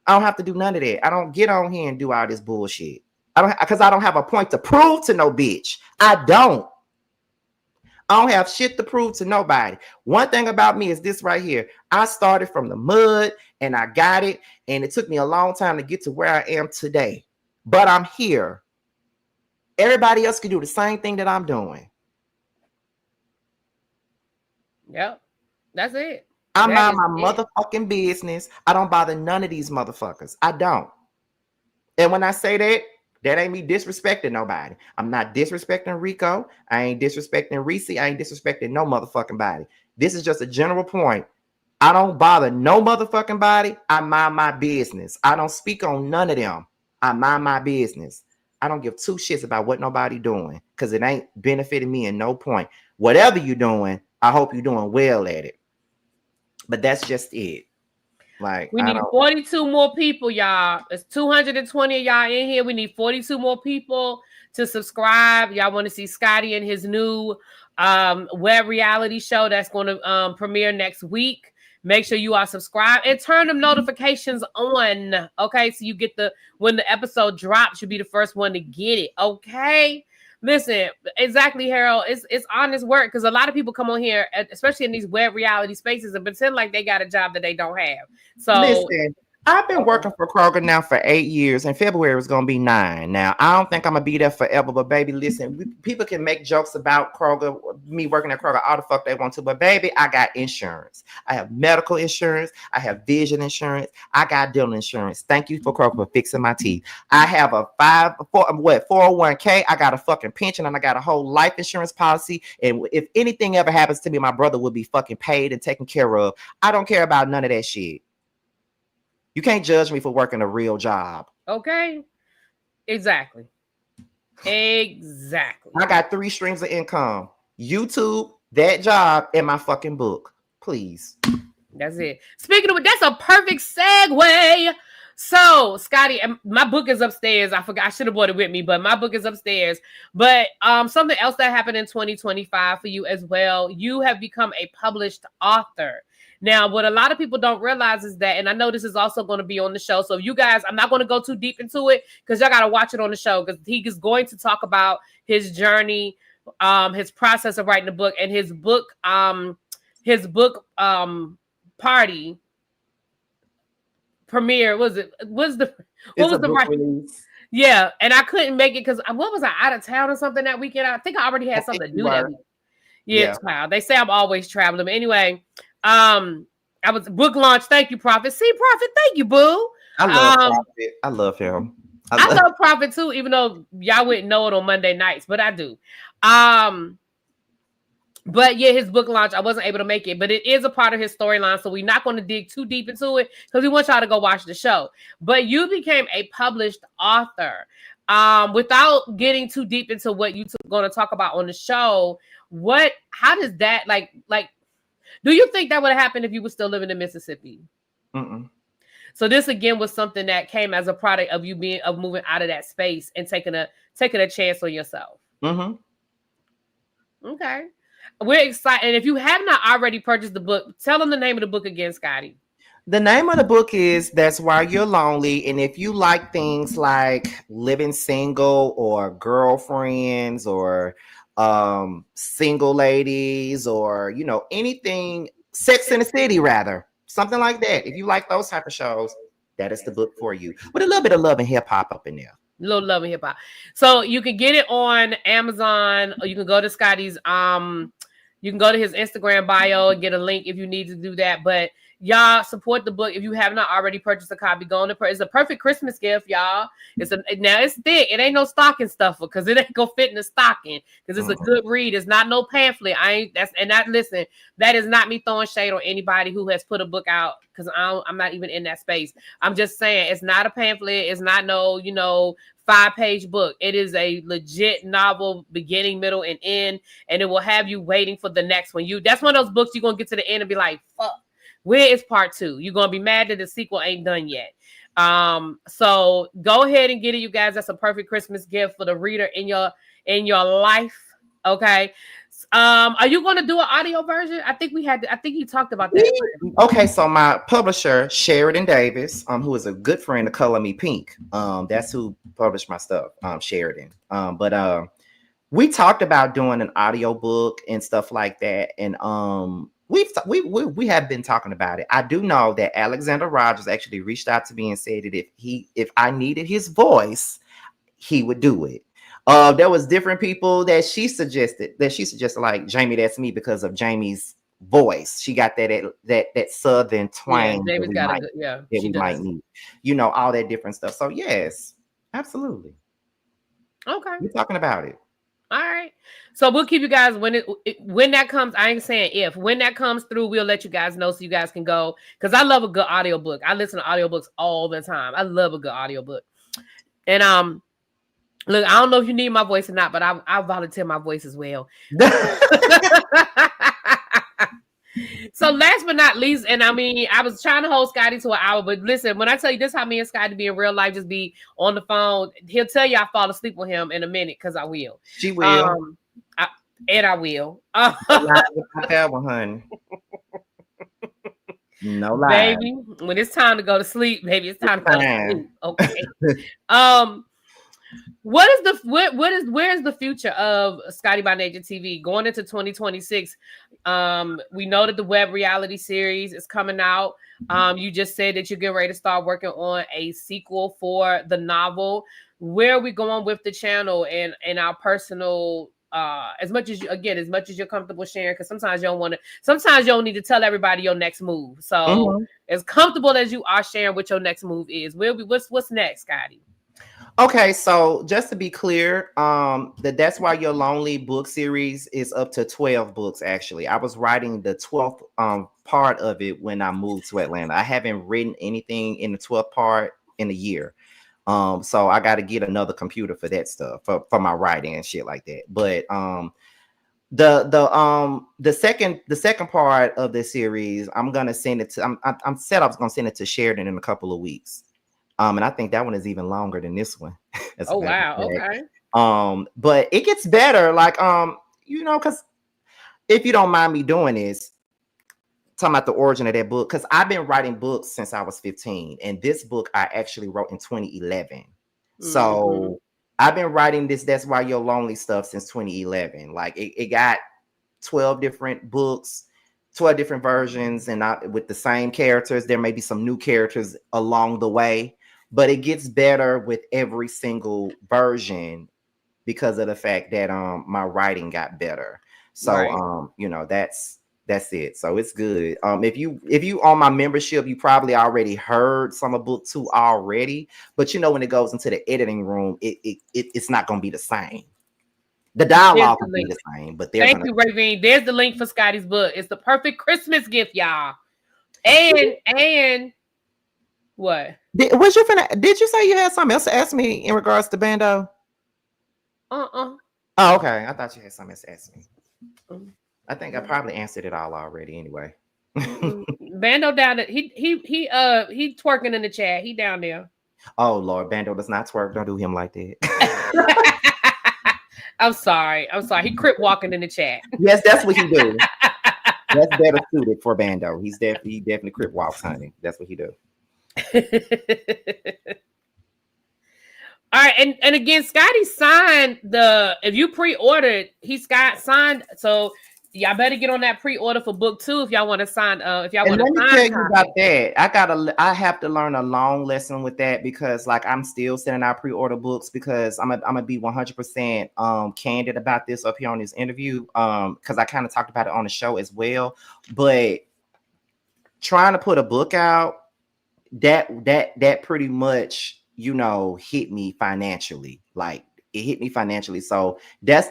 I don't have to do none of that. I don't get on here and do all this bullshit. Because I don't have a point to prove to no bitch. I don't have shit to prove to nobody. One thing about me is this right here. I started from the mud and I got it. And it took me a long time to get to where I am today. But I'm here. Everybody else can do the same thing that I'm doing. Yep. That's it. I mind my motherfucking business. I don't bother none of these motherfuckers. I don't. And when I say that, that ain't me disrespecting nobody. I'm not disrespecting Rico. I ain't disrespecting Reese. I ain't disrespecting no motherfucking body. This is just a general point. I don't bother no motherfucking body. I mind my business. I don't speak on none of them. I mind my business. I don't give two shits about what nobody doing because it ain't benefiting me in no point. Whatever you doing, I hope you're doing well at it. But that's just it. Like, we need 42 more people, y'all. There's 220 of y'all in here. We need 42 more people to subscribe. Y'all want to see Scotty and his new web reality show that's going to premiere next week. Make sure you are subscribed and turn them notifications on. Okay, so you get when the episode drops, you'll be the first one to get it. Okay. Listen, exactly, Harold. It's honest work because a lot of people come on here, especially in these web reality spaces, and pretend like they got a job that they don't have. So listen, I've been working for Kroger now for 8 years, and February is going to be 9. Now, I don't think I'm going to be there forever, but baby, listen, people can make jokes about Kroger, me working at Kroger all the fuck they want to, but baby, I got insurance. I have medical insurance. I have vision insurance. I got dental insurance. Thank you for Kroger for fixing my teeth. I have a 401k. I got a fucking pension, and I got a whole life insurance policy, and if anything ever happens to me, my brother will be fucking paid and taken care of. I don't care about none of that shit. You can't judge me for working a real job. Okay. Exactly. Exactly. I got 3 streams of income. YouTube, that job, and my fucking book. Please. That's it. Speaking of, that's a perfect segue. So, Scotty, my book is upstairs. I forgot. I should have brought it with me, but my book is upstairs. But something else that happened in 2025 for you as well. You have become a published author. Now, what a lot of people don't realize is that, and I know this is also going to be on the show. So you guys, I'm not going to go too deep into it because y'all got to watch it on the show because he is going to talk about his journey, his process of writing the book, and his book party premiere. What was the release? Yeah, and I couldn't make it because what was I out of town or something that weekend? I think I already had something to do that week. Yeah. Wow. They say I'm always traveling. But anyway, I was book launch. Thank you, Prophet. See, Prophet, thank you, boo. I love Prophet. I love him. I love Prophet too, even though y'all wouldn't know it on Monday nights, but I do. But yeah, his book launch, I wasn't able to make it, but it is a part of his storyline. So we're not going to dig too deep into it because we want y'all to go watch the show. But you became a published author. Without getting too deep into what you're going to talk about on the show, how does that like do you think that would have happened if you were still living in Mississippi? Mm-mm. So this again was something that came as a product of you moving out of that space and taking a chance on yourself. Mm-hmm. Okay. We're excited. And if you have not already purchased the book, tell them the name of the book again, Scotty. The name of the book is That's Why You're Lonely. And if you like things like living single or girlfriends or single ladies or, anything, Sex in the City, rather, something like that. If you like those type of shows, that is the book for you. With a little bit of love and hip hop up in there. A little love and hip hop. So you can get it on Amazon, or you can go to Scotty's, you can go to his Instagram bio and get a link if you need to do that. But y'all support the book. If you have not already purchased a copy, go on to it's a perfect Christmas gift, y'all. Now it's thick. It ain't no stocking stuffer because it ain't gonna fit in the stocking because it's a good read. It's not no pamphlet. Listen, that is not me throwing shade on anybody who has put a book out because I'm not even in that space. I'm just saying it's not a pamphlet. It's not no 5-page book. It is a legit novel, beginning, middle, and end, and it will have you waiting for the next one. That's one of those books you're gonna get to the end and be like, fuck. Where is part 2? You're gonna be mad that the sequel ain't done yet. So go ahead and get it, you guys. That's a perfect Christmas gift for the reader in your life. Okay. Are you going to do an audio version? I think you talked about that. Okay, so my publisher Sheridan Davis, who is a good friend of Color Me Pink, that's who published my stuff, Sheridan. But we talked about doing an audio book and stuff like that, and we have been talking about it. I do know that Alexander Rogers actually reached out to me and said that if I needed his voice, he would do it. There was different people that she suggested like Jamie. That's me because of Jamie's voice. She got that southern twang Jamie's got a good, that we might need. You know, all that different stuff. So yes, absolutely. Okay, we're talking about it. All right. So we'll keep you guys when that comes. I ain't saying if. When that comes through, we'll let you guys know so you guys can go. Because I love a good audiobook. I listen to audiobooks all the time. I love a good audiobook. And look, I don't know if you need my voice or not, but I'll volunteer my voice as well. So last but not least, and I mean, I was trying to hold Scotty to an hour, but listen, when I tell you this, how me and Scotty be in real life, just be on the phone. He'll tell you I fall asleep with him in a minute because I will. She will. I will. Honey. No lie. Baby, when it's time to go to sleep, baby, it's time to go to sleep. Okay. Where's the future of Scotty by Nature TV going into 2026? We know that the web reality series is coming out. You just said that you're getting ready to start working on a sequel for the novel. Where are we going with the channel and our personal as much as you're comfortable sharing, because sometimes you don't need to tell everybody your next move. So as comfortable as you are sharing what your next move is, what's next, Scotty? Okay, so just to be clear, That's Why You're Lonely book series is up to 12 books. Actually, I was writing the 12th part of it when I moved to Atlanta. I haven't written anything in the 12th part in a year. So I got to get another computer for that stuff, for my writing and shit like that. But the second part of the series, I'm gonna send it to. I'm said I was gonna send it to Sheridan in a couple of weeks. And I think that one is even longer than this one. Oh wow, okay. But it gets better, like because if you don't mind me doing this, talking about the origin of that book, because I've been writing books since I was 15, and this book I actually wrote in 2011. So I've been writing this That's Why You're Lonely stuff since 2011. Like it got 12 different books, 12 different versions, and with the same characters. There may be some new characters along the way, but it gets better with every single version because of the fact that my writing got better. So right. That's it. So it's good. If you on my membership, you probably already heard some of book 2 already, but when it goes into the editing room, it's not going to be the same. The dialogue will be the same, but thank you, Ravine. There's the link for Scotty's book. It's the perfect Christmas gift, y'all. And what? Did you say you had something else to ask me in regards to Bando? Oh, okay. I thought you had something else to ask me. I think I probably answered it all already anyway. Bando down there. He twerking in the chat. He down there. Oh Lord, Bando does not twerk. Don't do him like that. I'm sorry. He crip walking in the chat. Yes, that's what he do. That's better suited for Bando. He definitely crip walks, honey. That's what he do. All right, and again, Scotty signed if you pre-ordered, signed. So y'all better get on that pre-order for book 2 if y'all want to sign. If y'all want to sign. Let me tell you about that. I have to learn a long lesson with that, because like I'm still sending out pre-order books, because I'm gonna be 100% candid about this up here on this interview. Because I kind of talked about it on the show as well. But trying to put a book out, that pretty much hit me financially. Like it hit me financially. So that's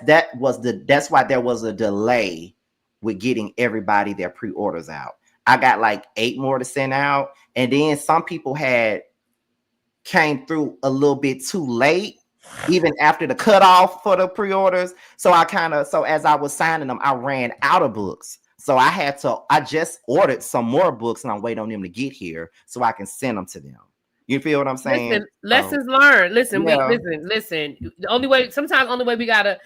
why there was a delay with getting everybody their pre-orders out. I got like 8 more to send out, and then some people came through a little bit too late, even after the cutoff for the pre-orders. So as I was signing them, I ran out of books. So I just ordered some more books, and I'm waiting on them to get here so I can send them to them. You feel what I'm saying? Listen, So lessons learned. Listen, yeah. listen. The only way, sometimes the only way we gotta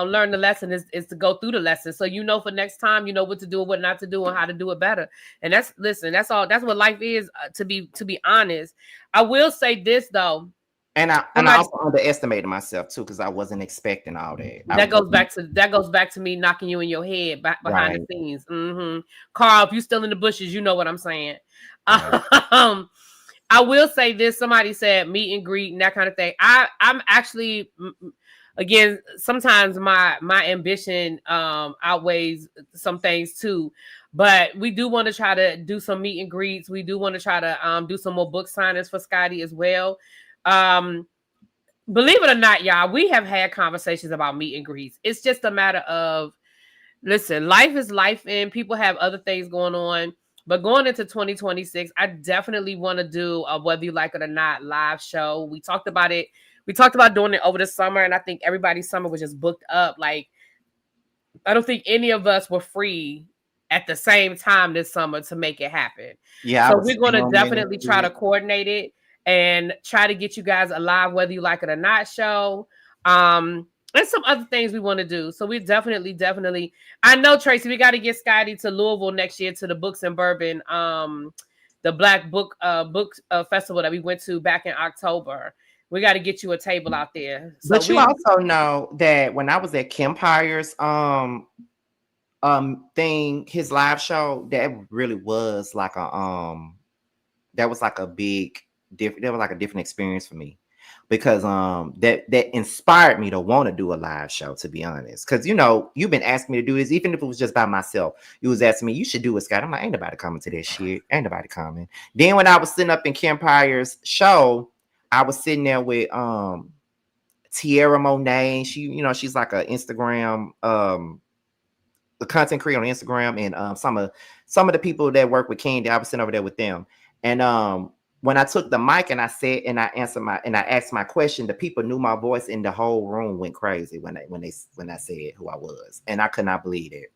learn the lesson is to go through the lesson. So you know for next time, you know what to do and what not to do and how to do it better. And that's all. That's what life is. To be honest, I will say this though. And I Somebody also underestimated myself too because I wasn't expecting all that. I that goes wasn't back to me knocking you in your head behind the right, scenes. Carl, if you still in the bushes, you know what I'm saying. right. Um, I will say this. Somebody said meet and greet and that kind of thing. I'm actually, again, sometimes my ambition outweighs some things too. But we do want to try to do some meet and greets. We do want to try to do some more book signings for Scotty as well. Believe it or not, y'all, we have had conversations about meet and greets. It's just a matter of, listen, life is life and people have other things going on. But going into 2026, I definitely want to do a whether you like it or not live show. We talked about it. We talked about doing it over the summer, and I think everybody's summer was just booked up. Like, I don't think any of us were free at the same time this summer to make it happen. Yeah, I So was we're going to filming definitely try to it. coordinate it and try to get you guys a live whether you like it or not show. And some other things we want to do. So we definitely. I know, Tracy, we got to get Scotty to Louisville next year to the Books and Bourbon, the Black Book Festival that we went to back in October. We got to get you a table out there. So But you also know that when I was at Kempire's thing, his live show, that really was like that was like a different experience for me. Because that inspired me to want to do a live show, to be honest. Because you've been asking me to do this, even if it was just by myself. You was asking me, you should do it, Scott. I'm like, ain't nobody coming to this shit. Ain't nobody coming. Then when I was sitting up in Kempire's show, I was sitting there with Tierra Monet. She's like a Instagram the content creator on Instagram, and some of the people that work with Candy. I was sitting over there with them. And when I took the mic and I said and I asked my question, the people knew my voice and the whole room went crazy when I said who I was, and I could not believe it.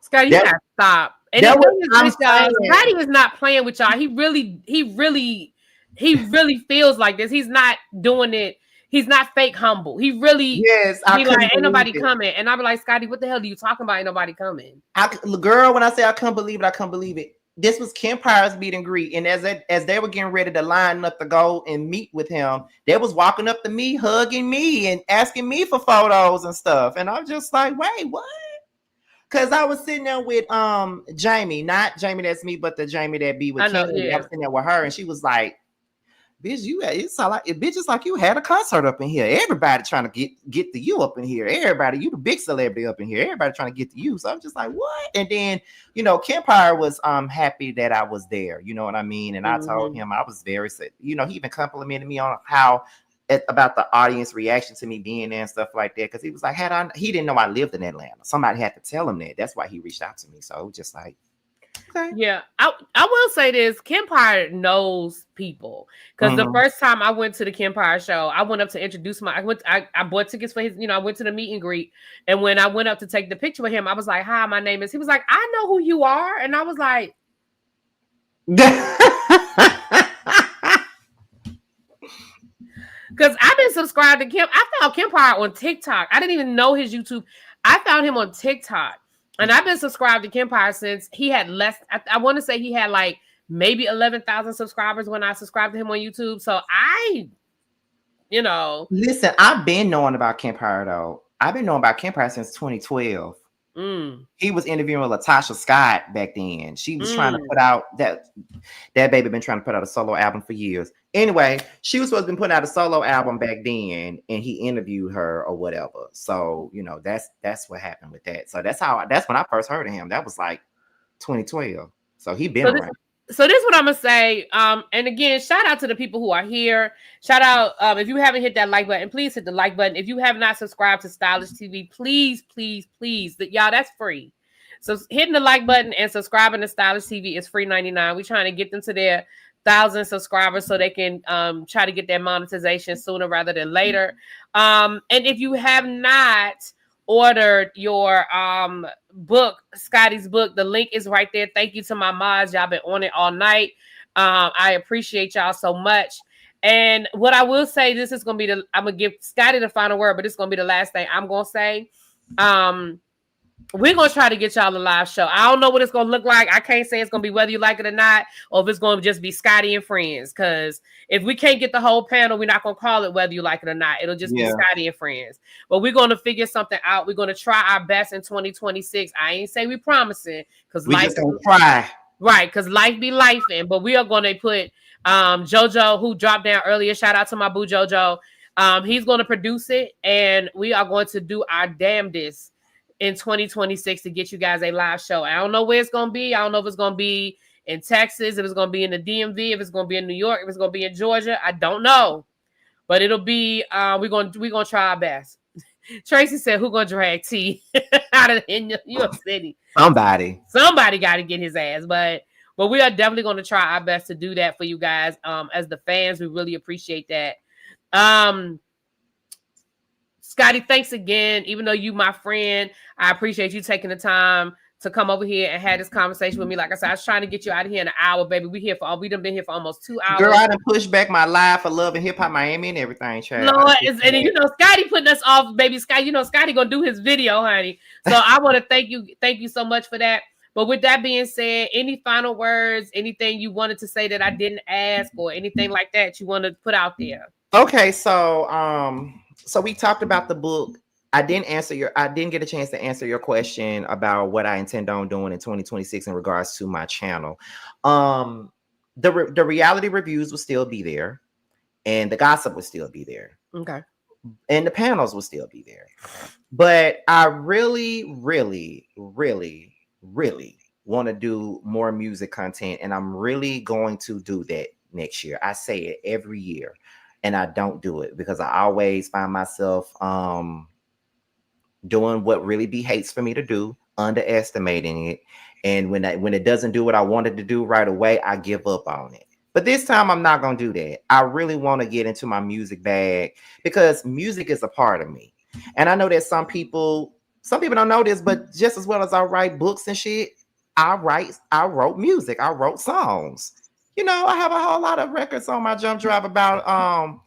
Scotty, you gotta stop. And the thing is with y'all, Scotty is not playing with y'all. He really feels like this. He's not doing it. He's not fake humble. He really I be like, ain't nobody coming. And I'll be like, Scotty, what the hell are you talking about? Ain't nobody coming. Girl, when I say I couldn't believe it, I couldn't believe it. This was Kempire's meet and greet, and as they were getting ready to line up to go and meet with him, they was walking up to me, hugging me, and asking me for photos and stuff. And I'm just like, wait, what? Because I was sitting there with Jamie, not Jamie that's me, but the Jamie that be with Ken. Yeah. I was sitting there with her, and she was like, bitch, it's like you had a concert up in here. Everybody trying to get to you up in here. Everybody, you the big celebrity up in here. Everybody trying to get to you. So I'm just like, what? And then, Kempire was happy that I was there. You know what I mean? And I told him I was very sick. He even complimented me on how about the audience reaction to me being there and stuff like that. Because he was like, he didn't know I lived in Atlanta. Somebody had to tell him that. That's why he reached out to me. So just like, okay. Yeah, I will say this: Kempire knows people, because the first time I went to the Kempire show, I went up to introduce I bought tickets for his. I went to the meet and greet, and when I went up to take the picture with him, I was like, "Hi, my name is." He was like, "I know who you are," and I was like, because I've been subscribed to Kemp. I found Kempire on TikTok. I didn't even know his YouTube. I found him on TikTok. And I've been subscribed to Kempire since he had less. I want to say he had like maybe 11,000 subscribers when I subscribed to him on YouTube. So listen, I've been knowing about Kempire though. I've been knowing about Kempire since 2012. He was interviewing Latasha Scott back then. She was trying to put out that baby been trying to put out a solo album for years. Anyway, she was supposed to be putting out a solo album back then, and he interviewed her or whatever. So that's what happened with that. So that's when I first heard of him. That was like 2012. So he been around. So this is what I'm gonna say. And again, shout out to the people who are here. Shout out if you haven't hit that like button, please hit the like button. If you have not subscribed to Stylish TV, please, y'all, that's free. So hitting the like button and subscribing to Stylish TV is free 99. We're trying to get them to their 1,000 subscribers so they can try to get their monetization sooner rather than later. And if you have not ordered your book, Scotty's book, the link is right there. Thank you to my mods. Y'all been on it all night. I appreciate y'all so much. And what I will say, this is gonna be I'm gonna give Scotty the final word, but it's gonna be the last thing I'm gonna say. We're gonna try to get y'all a live show. I don't know what it's gonna look like. I can't say it's gonna be whether you like it or not, or if it's gonna just be Scotty and friends. Because if we can't get the whole panel, we're not gonna call it whether you like it or not. It'll just be Scotty and friends. But we're gonna figure something out. We're gonna try our best in 2026. I ain't say we promising, because we just gonna try. Right, because life be lifing. But we are gonna put JoJo, who dropped down earlier. Shout out to my boo JoJo. He's gonna produce it, and we are going to do our damnedest in 2026 to get you guys a live show. I don't know where it's gonna be. I don't know if it's gonna be in Texas, if it's gonna be in the DMV, if it's gonna be in New York, if it's gonna be in Georgia. I don't know, but it'll be. We're gonna try our best. Tracy said, "Who gonna drag T out of in New York City? Somebody got to get his ass." But we are definitely gonna try our best to do that for you guys. As the fans, we really appreciate that. Scotty, thanks again. Even though you my friend, I appreciate you taking the time to come over here and have this conversation with me. Like I said, I was trying to get you out of here in an hour, baby. We done been here for almost 2 hours. Girl, I done pushed back my live for Love and Hip Hop Miami and everything, child. Lord, and you know, Scotty putting us off, baby. Scotty, you know, Scotty gonna do his video, honey. So I want to thank you so much for that. But with that being said, any final words, anything you wanted to say that I didn't ask, or anything like that you want to put out there? Okay, so we talked about the book. I didn't get a chance to answer your question about what I intend on doing in 2026 in regards to my channel. The reality reviews will still be there, and the gossip will still be there. Okay. And the panels will still be there. But I really, really, really, really want to do more music content, and I'm really going to do that next year. I say it every year, and I don't do it because I always find myself doing what Really Be hates for me to do, underestimating it. And when it doesn't do what I wanted to do right away, I give up on it. But this time I'm not going to do that. I really want to get into my music bag because music is a part of me. And I know that some people don't know this, but just as well as I write books and shit, I wrote music. I wrote songs. You know, I have a whole lot of records on my jump drive about,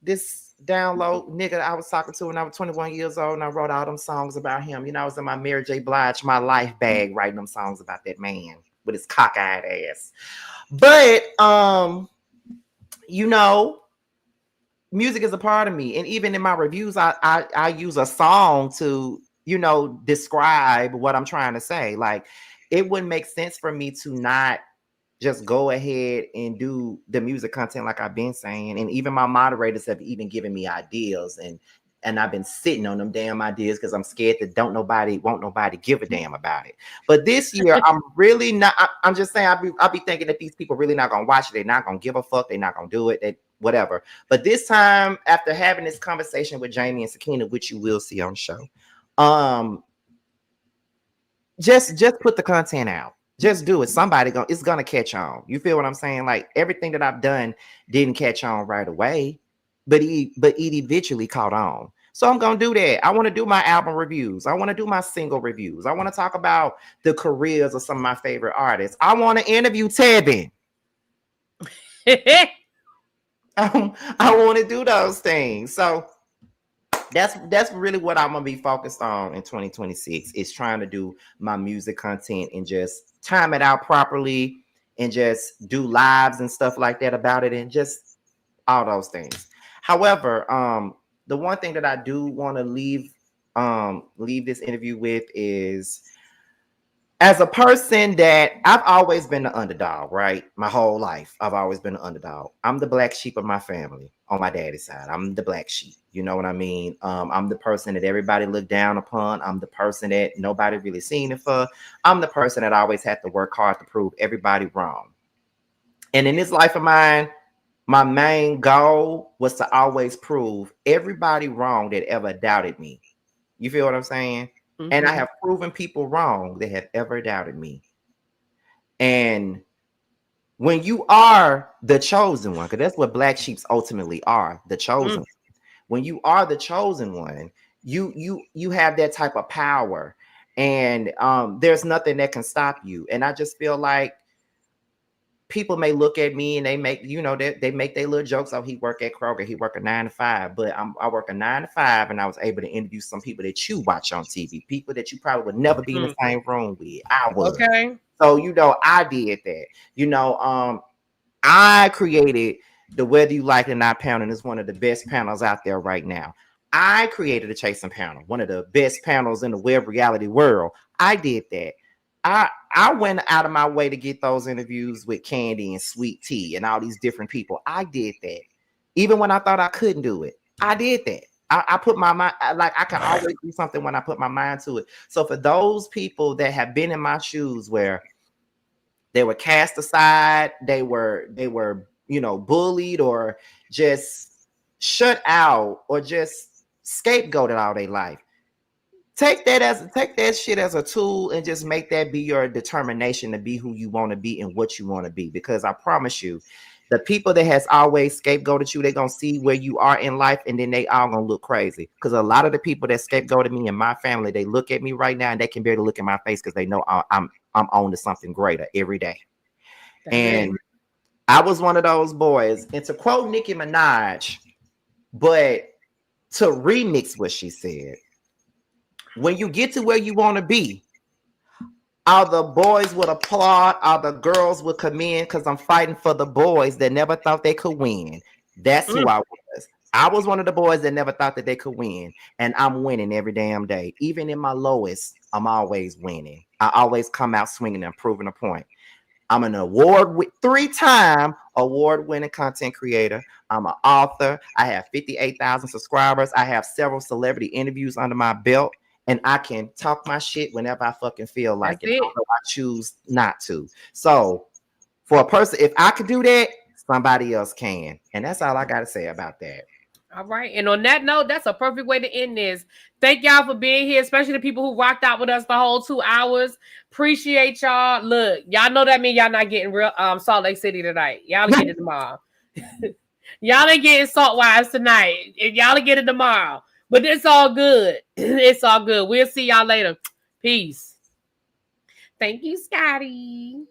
this download nigga I was talking to when I was 21 years old, and I wrote all them songs about him. You know, I was in my Mary J. Blige, my life bag, writing them songs about that man with his cockeyed ass. But, music is a part of me. And even in my reviews, I use a song to, describe what I'm trying to say. Like, it wouldn't make sense for me to not just go ahead and do the music content like I've been saying. And even my moderators have even given me ideas, and I've been sitting on them damn ideas because I'm scared that won't nobody give a damn about it. But this year, I'm really not. I'm just saying, I'll be thinking that these people really not gonna watch it. They're not gonna give a fuck. They're not gonna do it. Whatever. But this time, after having this conversation with Jamie and Sakina, which you will see on the show, just put the content out. Just do it. It's gonna catch on. You feel what I'm saying? Like, everything that I've done didn't catch on right away, but it eventually caught on. So I'm gonna do that. I want to do my album reviews. I want to do my single reviews. I want to talk about the careers of some of my favorite artists. I want to interview Tevin. I want to do those things. So that's really what I'm gonna be focused on in 2026, is trying to do my music content and just time it out properly and just do lives and stuff like that about it, and just all those things. However, the one thing that I do want to leave this interview with is, as a person that I've always been the underdog, right? My whole life, I've always been the underdog. I'm the black sheep of my family on my daddy's side. I'm the black sheep. You know what I mean? I'm the person that everybody looked down upon. I'm the person that nobody really seen it for. I'm the person that always had to work hard to prove everybody wrong. And in this life of mine, my main goal was to always prove everybody wrong that ever doubted me. You feel what I'm saying? Mm-hmm. And I have proven people wrong that have ever doubted me. And when you are the chosen one, because that's what black sheeps ultimately are, the chosen one. When you are the chosen one, you have that type of power, and there's nothing that can stop you. And I just feel like people may look at me and they make, they make their little jokes. Oh, he work at Kroger, he work a 9 to 5, but I work a 9 to 5, and I was able to interview some people that you watch on TV, people that you probably would never be in the same room with. I was. Okay. So, I did that. I created the Whether You Like It or Not panel, and it's one of the best panels out there right now. I created the Chasing panel, one of the best panels in the web reality world. I did that. I went out of my way to get those interviews with Candy and Sweet Tea and all these different people. I did that. Even when I thought I couldn't do it, I did that. I put my mind, like I can always do something when I put my mind to it. So for those people that have been in my shoes where they were cast aside, they were, bullied or just shut out or just scapegoated all their life, take that shit as a tool and just make that be your determination to be who you want to be and what you want to be. Because I promise you, the people that has always scapegoated you, they're going to see where you are in life, and then they all going to look crazy. Because a lot of the people that scapegoated me and my family, they look at me right now and they can barely look at my face because they know I'm on to something greater every day. And I was one of those boys. And to quote Nicki Minaj, but to remix what she said, when you get to where you want to be, all the boys would applaud, all the girls would come in, because I'm fighting for the boys that never thought they could win. That's who I was. I was one of the boys that never thought that they could win, and I'm winning every damn day. Even in my lowest, I'm always winning. I always come out swinging and proving a point. I'm an three-time award-winning content creator. I'm an author. I have 58,000 subscribers. I have several celebrity interviews under my belt. And I can talk my shit whenever I fucking feel like it, although I choose not to. So for a person, if I could do that, somebody else can. And that's all I got to say about that. All right. And on that note, that's a perfect way to end this. Thank y'all for being here, especially the people who rocked out with us the whole 2 hours. Appreciate y'all. Look, y'all know that means y'all not getting real Salt Lake City tonight. Y'all get it tomorrow. Y'all ain't getting Salt Wives tonight. Y'all get it tomorrow. But it's all good. It's all good. We'll see y'all later. Peace. Thank you, Scotty.